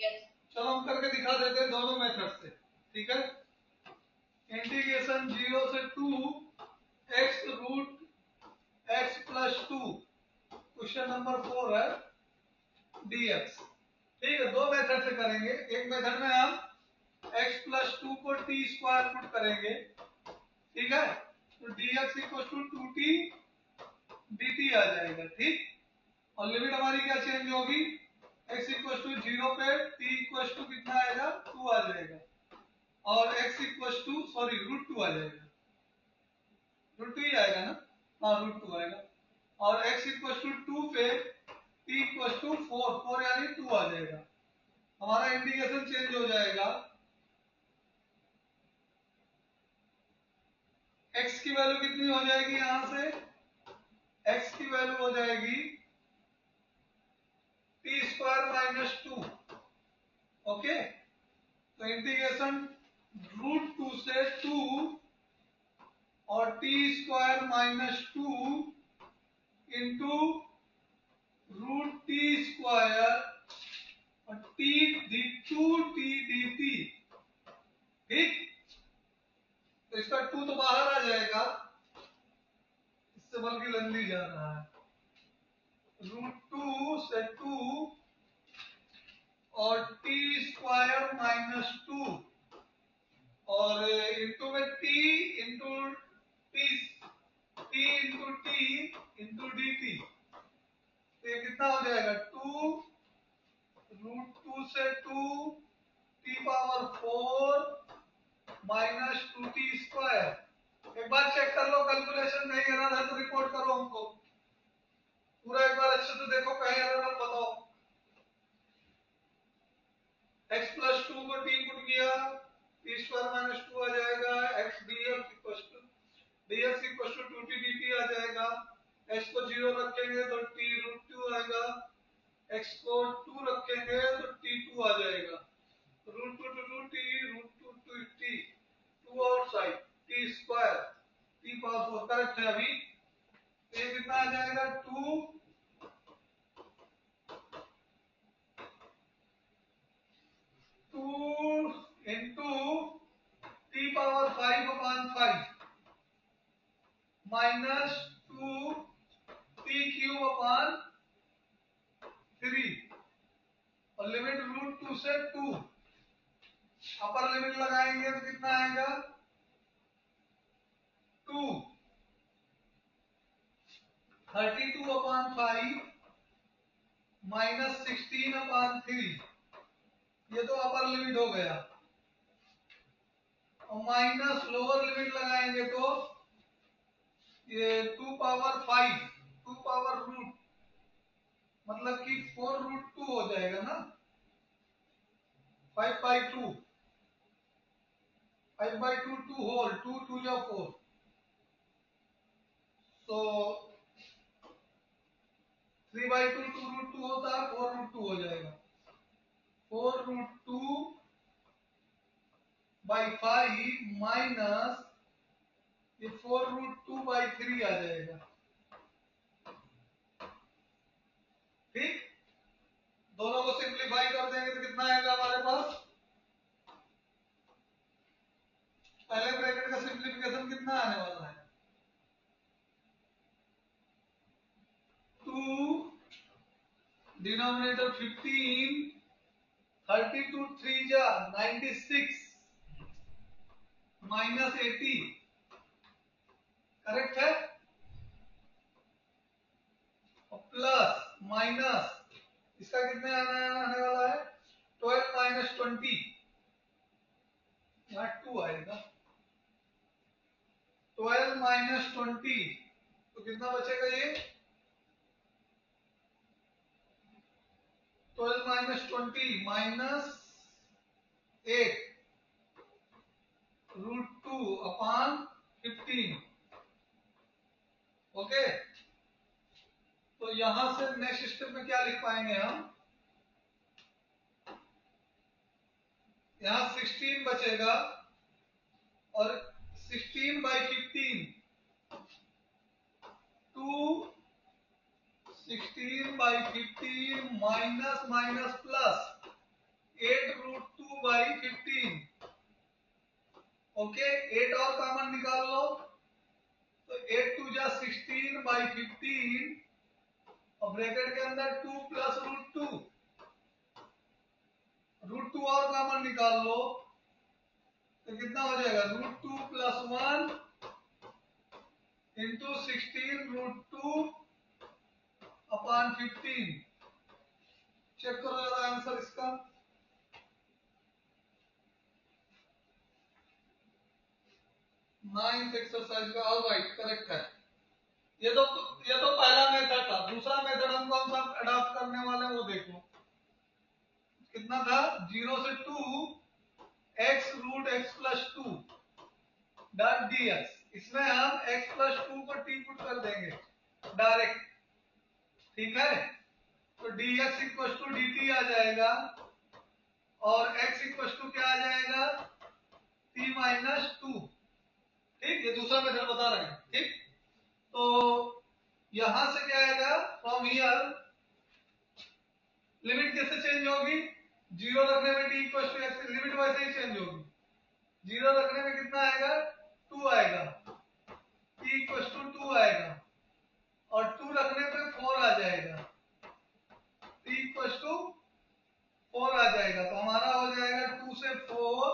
D: यस।
A: चलो हम करके दिखा देते हैं दोनों मेथड से। ठीक है, इंटीग्रेशन 0 से 2 x root x plus 2, question number 4 है, dx। ठीक है, दो मेथड से करेंगे। एक मेथड में हम x प्लस 2 को टी स्क्वायर पुट करेंगे। ठीक है, तो dx equal to 2t dt आ जाएगा। ठीक, और लिमिट हमारी क्या चेंज होगी, x इक्वल टू 0 पे t इक्वल टू कितना आएगा, 2 आ जाएगा, और x equal to sorry root 2 आ जाएगा, रूट 2 ही आएगा ना, हाँ रूट 2 आएगा, और x इक्वल टू 2 पे t इक्वल टू 4 यानी 2 आ जाएगा। हमारा इंटीग्रेशन चेंज हो जाएगा, x की वैल्यू कितनी हो जाएगी, यहां से x की वैल्यू हो जाएगी टी स्क्वायर माइनस 2। ओके, तो इंटीग्रेशन रूट 2 से 2 और t square minus 2 into root t square और टी डी 2t dt। ठीक, तो इसका 2 तो बाहर आ जाएगा, इससे बल्कि लंबी जा रहा है, रूट 2 से 2 और टी स्क्वायर माइनस 2 और इंटू में T into T T into T into D T. तो ये कितना हो जाएगा, 2 रूट 2 से 2 T power 4 minus 2t square एक बार चेक कर लो, कैलकुलेशन कहीं एरर है तो रिपोर्ट करो हमको, पूरा एक बार अच्छे से देखो कहीं एरर है बताओ। x प्लस 2 को t पुट किया, t स्क्वायर माइनस 2 आ जाएगा, x dx equal to 2t dt आ जाएगा। x को 0 रखेंगे तो t रूट 2 आएगा, x को 2 रखेंगे तो t 2 आ जाएगा। Root 2 to t, root 2 to t, 2 outside, t square, t power 4 correct है। अभी ये कितना आ जाएगा 2 into t पावर 5 upon 5 minus 2 t cube upon 3 और लिमिट रूट 2 से 2, अपर लिमिट लगाएंगे तो कितना आएगा 2, 32 upon 5 minus 16 upon 3, ये तो अपर लिमिट हो गया, और माइनस लोअर लिमिट लगाएंगे तो ये 2 पावर 5, 2 पावर रूट, मतलब कि 4 रूट 2 हो जाएगा ना, 5 by 2, 5 by 2 2 होल, 2 2 या 4, तो 3 by 2 2 रूट 2 होता है, 4 रूट 2 हो जाएगा, 4 रूट 2 by 5 माइनस ये 4 रूट 2 by 3 आ जाएगा। ठीक, दोनों को सिंप्लीफाई कर देंगे तो कितना आएगा हमारे पास, पहले ब्रैकेट का सिंप्लीफिकेशन कितना आने वाला है 2 डिनोमिनेटर 15, 32 3 जा 96 माइनस 80, करेक्ट है, और प्लस माइनस इसका कितने आने वाला है 12 माइनस 20, यहाँ 2 आएगा, 12 माइनस 20 तो कितना बचेगा ये 12 minus 20 minus 8 root 2 upon 15, okay. तो यहां से नेक्स्ट स्टेप में क्या लिख पाएंगे हम, यहां 16 बचेगा और 16 by 15 2 16 by 15 minus minus plus 8 root 2 by 15, okay. 8 और कॉमन निकाल लो तो 8 2 जा 16 by 15 और ब्रैकेट के अंदर 2 प्लस रूट 2, रूट 2 और कॉमन निकाल लो तो कितना हो जाएगा root 2 plus 1 into 16 root 2 upon 15, check करो जरा आंसर इसका, नाइन्थ एक्सरसाइज का, ऑलराइट करेक्ट है। ये तो पहला मेथड था, दूसरा मेथड हम कौन सा अडॉप्ट करने वाले हैं वो देखो, कितना था 0 से 2 x root x plus 2 dot dx, इसमें हम x प्लस 2 को t पुट कर देंगे डायरेक्ट, ठीक है, तो dx इक्वल टू dt आ जाएगा और x इक्वल टू क्या आ जाएगा t माइनस 2, ठीक, ये दूसरा मेथड बता रहे हैं, ठीक। तो यहां से क्या आएगा फ्रॉम हियर लिमिट कैसे चेंज होगी, 0 रखने में t equal to x, limit वैसे ही चेंज होगी, 0 रखने में कितना आएगा 2 आएगा, t इक्वल टू 2 आएगा और 2 रखने पे 4 आ जाएगा, t इक्वल टू 4 आ जाएगा, तो हमारा हो जाएगा 2 से 4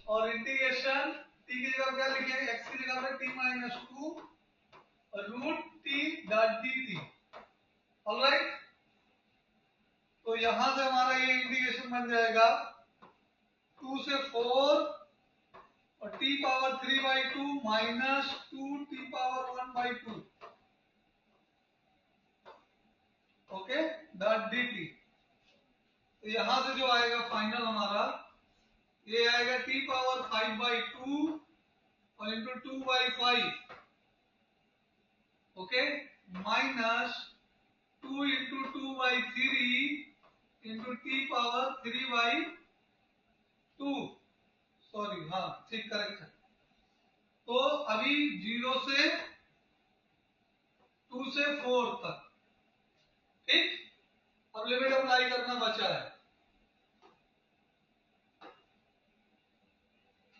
A: और इंटीग्रेशन t की जगह क्या लिखेंगे x की जगह पे t minus 2 root t dot dt, all right. तो यहां से हमारा ये इंटीग्रेशन बन जाएगा 2 से 4 और t power 3/2 minus 2t power 1/2, okay, dot dt। तो यहां से जो आएगा फाइनल हमारा ये आएगा t पावर 5/2 और into 2/5, okay, minus 2 into 2/3 into t power 3/2, sorry, हाँ ठीक, करेक्ट है। तो अभी 0 से 2 से 4 तक, ठीक। अब लिमिट अप्लाई करना बचा है।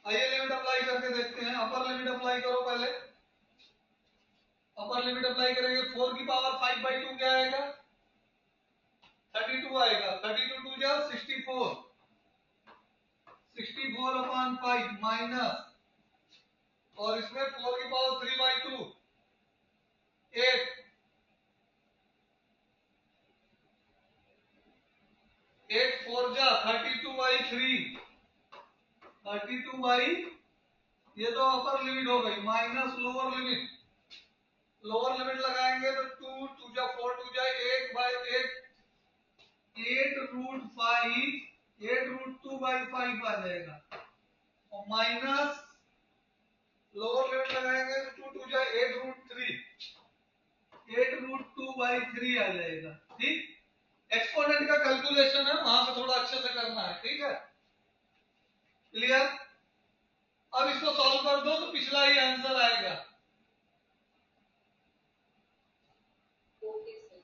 A: आइए लिमिट अप्लाई करके देखते हैं। अपर लिमिट अप्लाई करो पहले। अपर लिमिट अप्लाई करेंगे 4 की पावर 5/2 क्या आएगा, 32 आएगा। 32 2 जा 64, 64 अपॉन 5 माइनस, और इसमें 4 की पावर 3/2 8, 8 4 जा 32/3, 32 ये तो अपर लिमिट हो गई, minus lower limit. Lower limit लगाएंगे तो 2 2 जा 4 2 जा 8/8, 8√5, 8√2/5 आ जाएगा, और माइनस लोअर लिमिट लगाएंगे तो 2 2 जा 8√3, 8√2/3 आ जाएगा, ठीक। एक्सपोनेंट का कैलकुलेशन है, वहां से थोड़ा अच्छे से करना है, ठीक है, क्लियर। अब इसको सॉल्व कर दो तो पिछला ही आंसर आएगा।
D: ओके सर,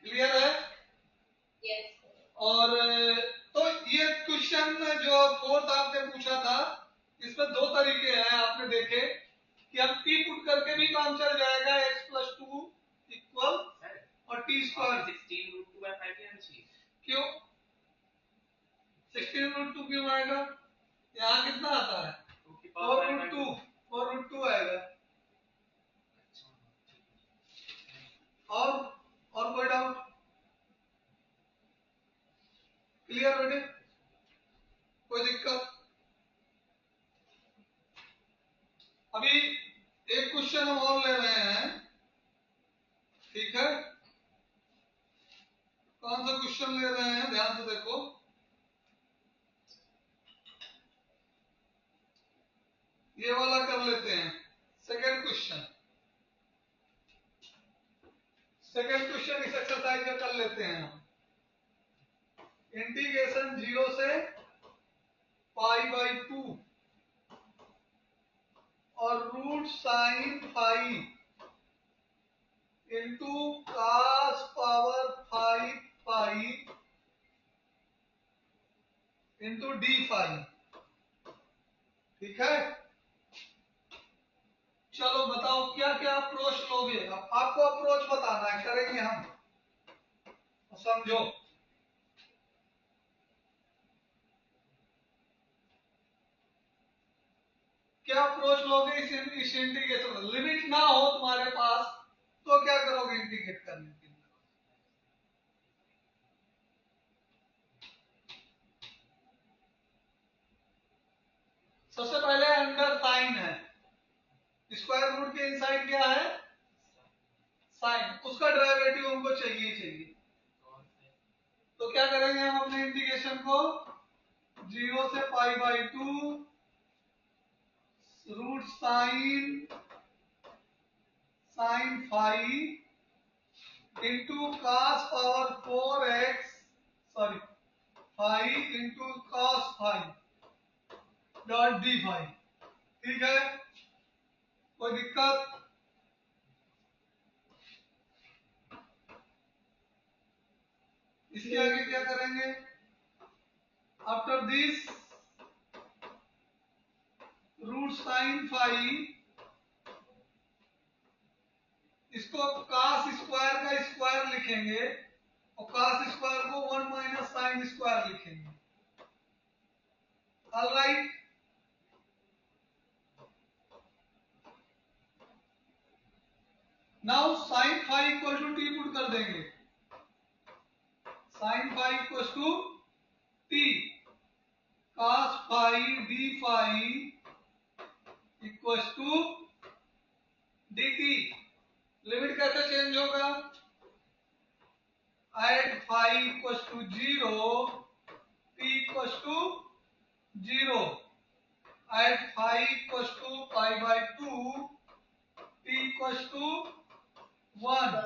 A: क्लियर है।
D: Yes sir.
A: और तो ये क्वेश्चन जो फोर्थ आपने पूछा था, इसमें दो तरीके हैं, आपने देखे कि हम t पुट करके भी काम चल जाएगा, x+2 इक्वल और t स्क्वायर।
C: 16√2/5
A: क्यों 16√2 क्यों आएगा, यहाँ कितना आता है 4√2 आएगा। और कोई डाउट, क्लियर बेटे, कोई दिक्कत। अभी एक क्वेश्चन हम और ले रहे हैं, ठीक है। कौन सा क्वेश्चन ले रहे हैं, ध्यान से देखो। ये वाला कर लेते हैं, सेकंड क्वेश्चन। सेकंड क्वेश्चन इस एक्सरसाइज का कर लेते हैं हम। इंटीग्रेशन 0 से π/2 और root sine phi into cos power 5 pi into d phi, ठीक है। चलो बताओ क्या क्या अप्रोच लोगे। अब आपको अप्रोच बताना है, करेंगे हम, समझो। क्या अप्रोच लोगे इस इंटीग्रेशन। लिमिट ना हो तुम्हारे पास तो क्या करोगे इंटीग्रेट करने के लिए। सबसे पहले अंडर साइन है, स्क्वायर रूट के इनसाइड क्या है साइन, उसका डेरिवेटिव हमको चाहिए। तो क्या करेंगे हम अपने इंटीग्रेशन को 0 से π/2 root sine phi into cos power 4x, sorry phi into cos phi dot D phi, ठीक है। कोई दिक्कत, इसके आगे क्या करेंगे। After this root sine phi, इसको cos स्क्वायर का स्क्वायर लिखेंगे और cos स्क्वायर को 1 माइनस साइन स्क्वायर लिखेंगे, alright. Now sine phi equal to T put कर देंगे, sine phi equal to T, cos phi d phi equals to dt। Limit कैसे change होगा? At phi equals to 0 t equals to 0 at phi equals to pi by 2 t equals to 1।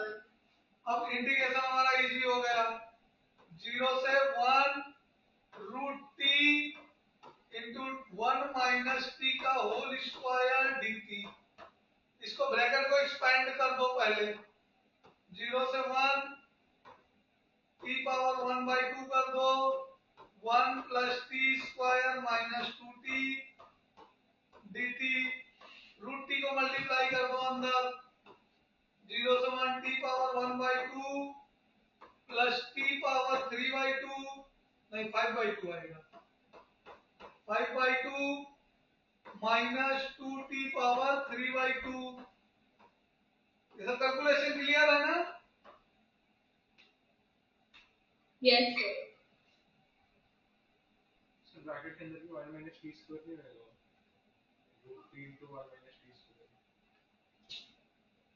A: अब integration हमारा easy हो गया, 0 से 1 root t into 1 minus t का whole square dt। इसको bracket को एक्सपेंड कर दो पहले, 0 से 1 टी पावर 1 बाई 2 कर दो, 1 plus t square minus 2t dt। Root t को मल्टीप्लाई कर दो अंदर, 0 से 1 t power 1 by 2 plus t power 3 by 2, नहीं 5 बाई 2 आएगा, 5 by 2 minus 2t power 3 by 2। ये सब कैलकुलेशन क्लियर है ना?
D: Yes, sir.
B: So ब्रैकेट के अंदर भी 1 minus t square नहीं रहेगा, root 3 into 1 minus t square।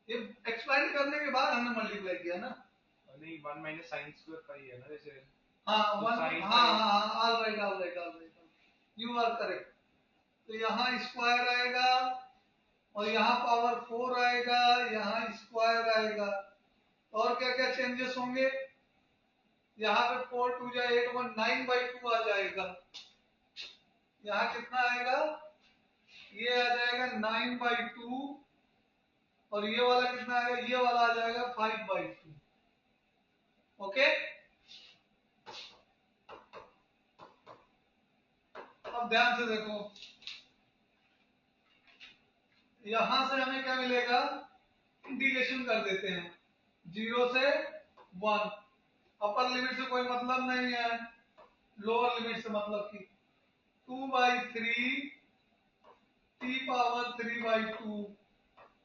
A: ये एक्सपेंड करने के बाद हमने मल्टीप्लाई किया ना?
B: नहीं 1 minus sin square का ही है ना जैसे।
A: हाँ
B: तो
A: वन,
B: sin
A: हाँ हाँ all right, you are correct. तो यहाँ स्क्वायर आएगा और यहाँ पावर 4 आएगा, यहाँ स्क्वायर आएगा। और क्या क्या चेंजेस होंगे? यहाँ पे 4 2 जा 8 1 9 बाई 2 आ जाएगा। यहाँ कितना आएगा? ये आ जाएगा 9 बाई 2 और ये वाला कितना आएगा? ये वाला आ जाएगा 5 बाई 2। ओके, अब ध्यान से देखो, यहां से हमें क्या मिलेगा? इंटीग्रेशन कर देते हैं 0 से 1। अपर लिमिट से कोई मतलब नहीं है, लोअर लिमिट से मतलब की 2 by 3 t power 3 by 2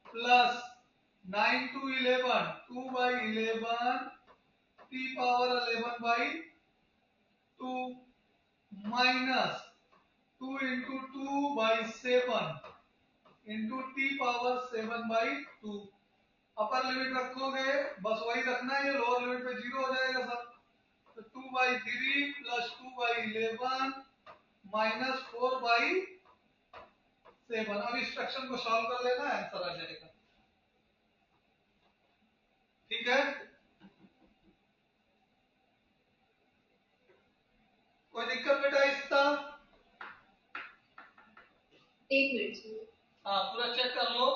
A: plus 9 to 11 2 by 11 t power 11 by 2 minus 2 into 2 by 7 into t power 7 by 2। Upper limit रखोगे बस वही रखना है, ये लोअर लिमिट पे 0 हो जाएगा सब। तो 2 by 3 plus 2 by 11 minus 4 by 7। अब इस फ्रैक्शन को सॉल्व कर लेना, आंसर आ जाएगा। ठीक है, कोई दिक्कत बेटा इसका?
D: एक मिनट sir.
A: हाँ पूरा चेक कर लो।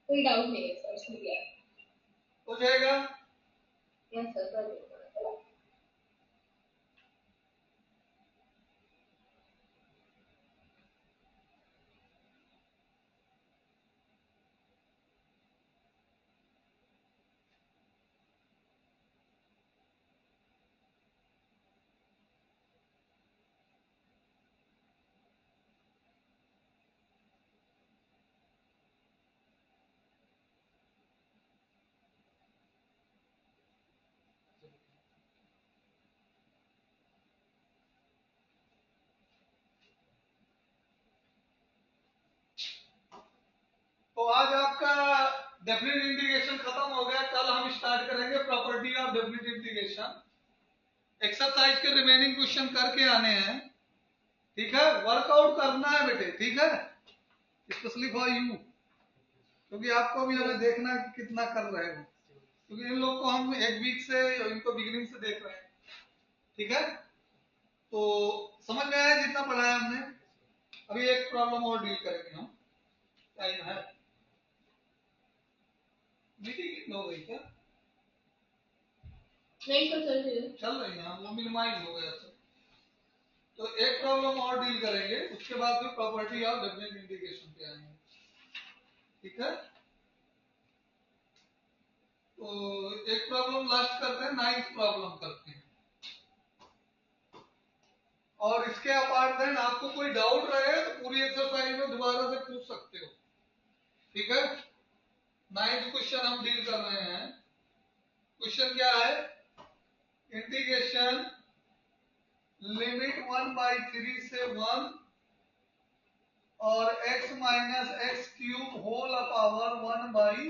D: कोई डाउट नहीं है सर, इसमें क्या है?
A: हो जाएगा।
D: यस सर, कर दूंगा।
A: तो आज आपका डेफिनेट इंटीग्रेशन खत्म हो गया। कल हम स्टार्ट करेंगे property of definite integration. Exercise के रिमेनिंग क्वेश्चन करके आने हैं, ठीक है? वर्कआउट करना है बेटे, ठीक है? स्पेशली फॉर यू, क्योंकि आपको भी हमें देखना है कि कितना कर रहे हो, क्योंकि इन लोग को हम एक वीक से, इनको बिगिनिंग से देख रहे हैं, ठीक है? तो समझ में आया जितना पढ़ाया हमने? अभी एक प्रॉब्लम और डील करेंगे हम। टाइम है, मीटिंग हो गई क्या?
D: नहीं तो चल रही है।
A: चल रही है, वो मिनिमाइज हो गया सब। तो एक प्रॉब्लम और डील करेंगे, उसके बाद फिर प्रॉपर्टी ऑफ डेफिनेट इंटीग्रेशन पे आएंगे, ठीक है? तो एक प्रॉब्लम लास्ट करते हैं, 9th प्रॉब्लम करते हैं। और इसके अपार्ट देन आपको कोई डाउट रहे तो पूरी एक्सरसाइज में दोबारा से पूछ सकते हो, ठीक है? 9th क्वेश्चन हम डील कर रहे हैं। क्वेश्चन क्या है? इंटीग्रेशन लिमिट 1/3 से 1 और x minus x cube whole power 1/3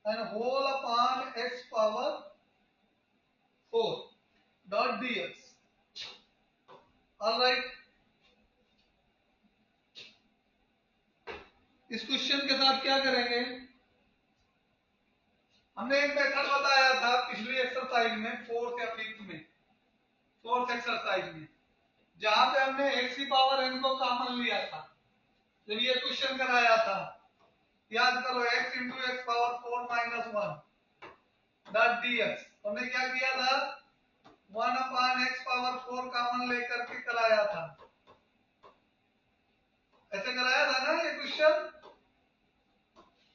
A: and whole upon x power 4 dot dx। All right, इस क्वेश्चन के साथ क्या करेंगे? हमने एक मेथड बताया था पिछली एक्सरसाइज में, फोर्थ या फिफ्थ में, फोर्थ एक्सरसाइज में, जहां पे हमने x की पावर n को कॉमन लिया था। जब ये क्वेश्चन कराया था, याद करो, x into x power 4 minus 1 dot dx। हमने क्या किया था? 1 अपॉन x पावर 4 कॉमन लेकर के कराया था। ऐसे कराया था ना ये क्वेश्चन?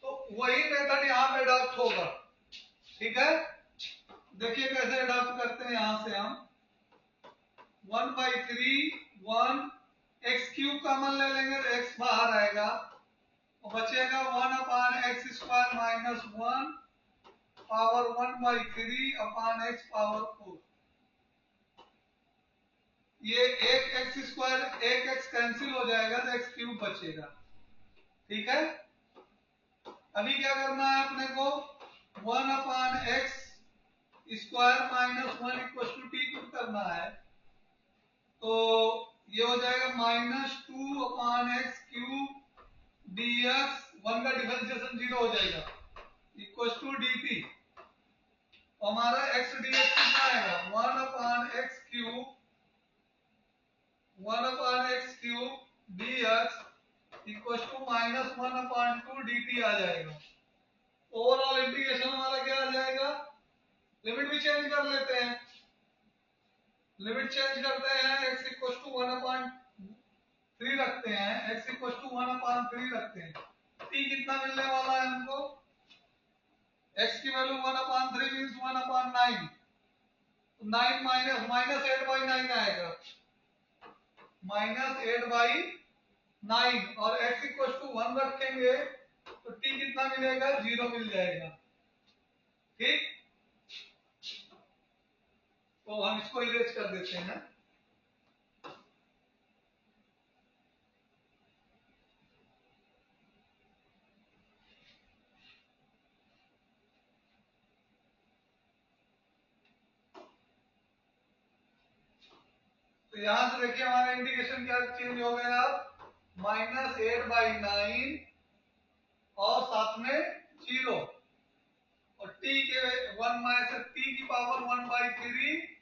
A: तो वही मेथड यहाँ पे अडॉप्ट होगा। ठीक है, देखिए कैसे अडॉप्ट करते हैं। यहां से हम 1/3 1 x क्यूब कॉमन ले लेंगे तो x बाहर आएगा और बचेगा 1 upon x square minus 1 power 1/3 upon x power 4। ये एक एक्स स्क्वायर एक एक्स कैंसिल हो जाएगा तो x क्यूब बचेगा। ठीक है, अभी क्या करना है अपने को? 1 upon x square minus 1 equal to T put करना है। तो ये हो जाएगा -2 अपॉन एक्स क्यूब dx, 1 का डिफरेंशिएशन 0 हो जाएगा, इक्वल टू dt। हमारा x dx कितना आएगा? 1 upon x cube 1 upon x cube dx equal to -1 upon 2 dt आ जाएगा। ओवरऑल इंटीग्रेशन हमारा क्या आ जाएगा? लिमिट भी चेंज कर लेते हैं, लिमिट चेंज करते हैं, x इक्वल टू 1/3 रखते हैं, x इक्वल टू 1/3 रखते हैं। t कितना मिलने वाला है हमको? x की वैल्यू 1/3 मींस 1/9, तो 9 माइनस 8/9 आएगा, -8/9, और x इक्वल टू 1 रखेंगे तो t कितना मिलेगा? 0 मिल जाएगा। ठीक, तो हम इसको इरेज कर देते हैं। तो यहां से देखिए हमारा इंटीग्रेशन क्या चेंज हो गया? -8/9 और साथ में 0 और t के 1 माइनस t की पावर 1/3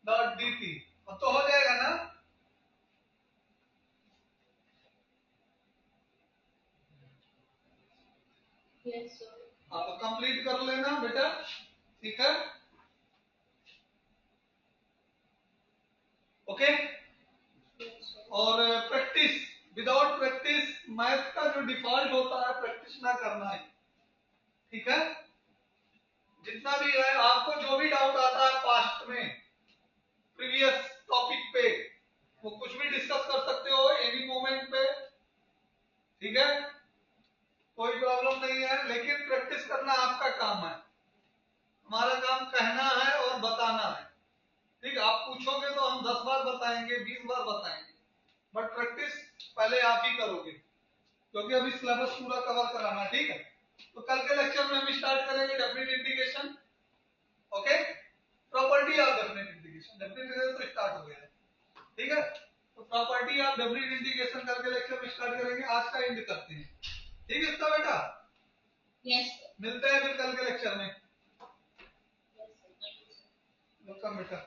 A: डॉट dt। अब तो हो जाएगा ना?
D: Yes, sir.
A: हाँ, तो कंप्लीट कर लेना बेटा। ठीक है, ओके।
D: Yes, sir.
A: और प्रैक्टिस, विदाउट प्रैक्टिस मैथ का जो डिफॉल्ट होता है प्रैक्टिस ना करना है। ठीक है, जितना भी है, आपको जो भी डाउट आता है पास्ट में, प्रीवियस टॉपिक पे, वो कुछ भी डिस्कस कर सकते हो एनी मोमेंट पे। ठीक है, कोई प्रॉब्लम नहीं है, लेकिन प्रैक्टिस करना आपका काम है। हमारा काम कहना है और बताना है। ठीक, आप पूछोगे तो हम 10 बार बताएंगे, 20 बार बताएंगे, बट प्रैक्टिस पहले आप ही करोगे, क्योंकि अभी सिलेबस पूरा कवर कराना है। ठीक है, तो कल के लेक्चर में हम स्टार्ट करेंगे definite integration. Okay, property of definite integration, definite integration तो स्टार्ट हो गया है। ठीक है, तो प्रॉपर्टी ऑफ डेफिनेट इंटीग्रेशन करके लेक्चर में स्टार्ट करेंगे। आज का एंड करते हैं। ठीक है इसका बेटा,
D: Yes, sir.
A: मिलते हैं फिर कल के लेक्चर में।
D: Yes, sir. Thank you, sir.
A: Welcome बेटा।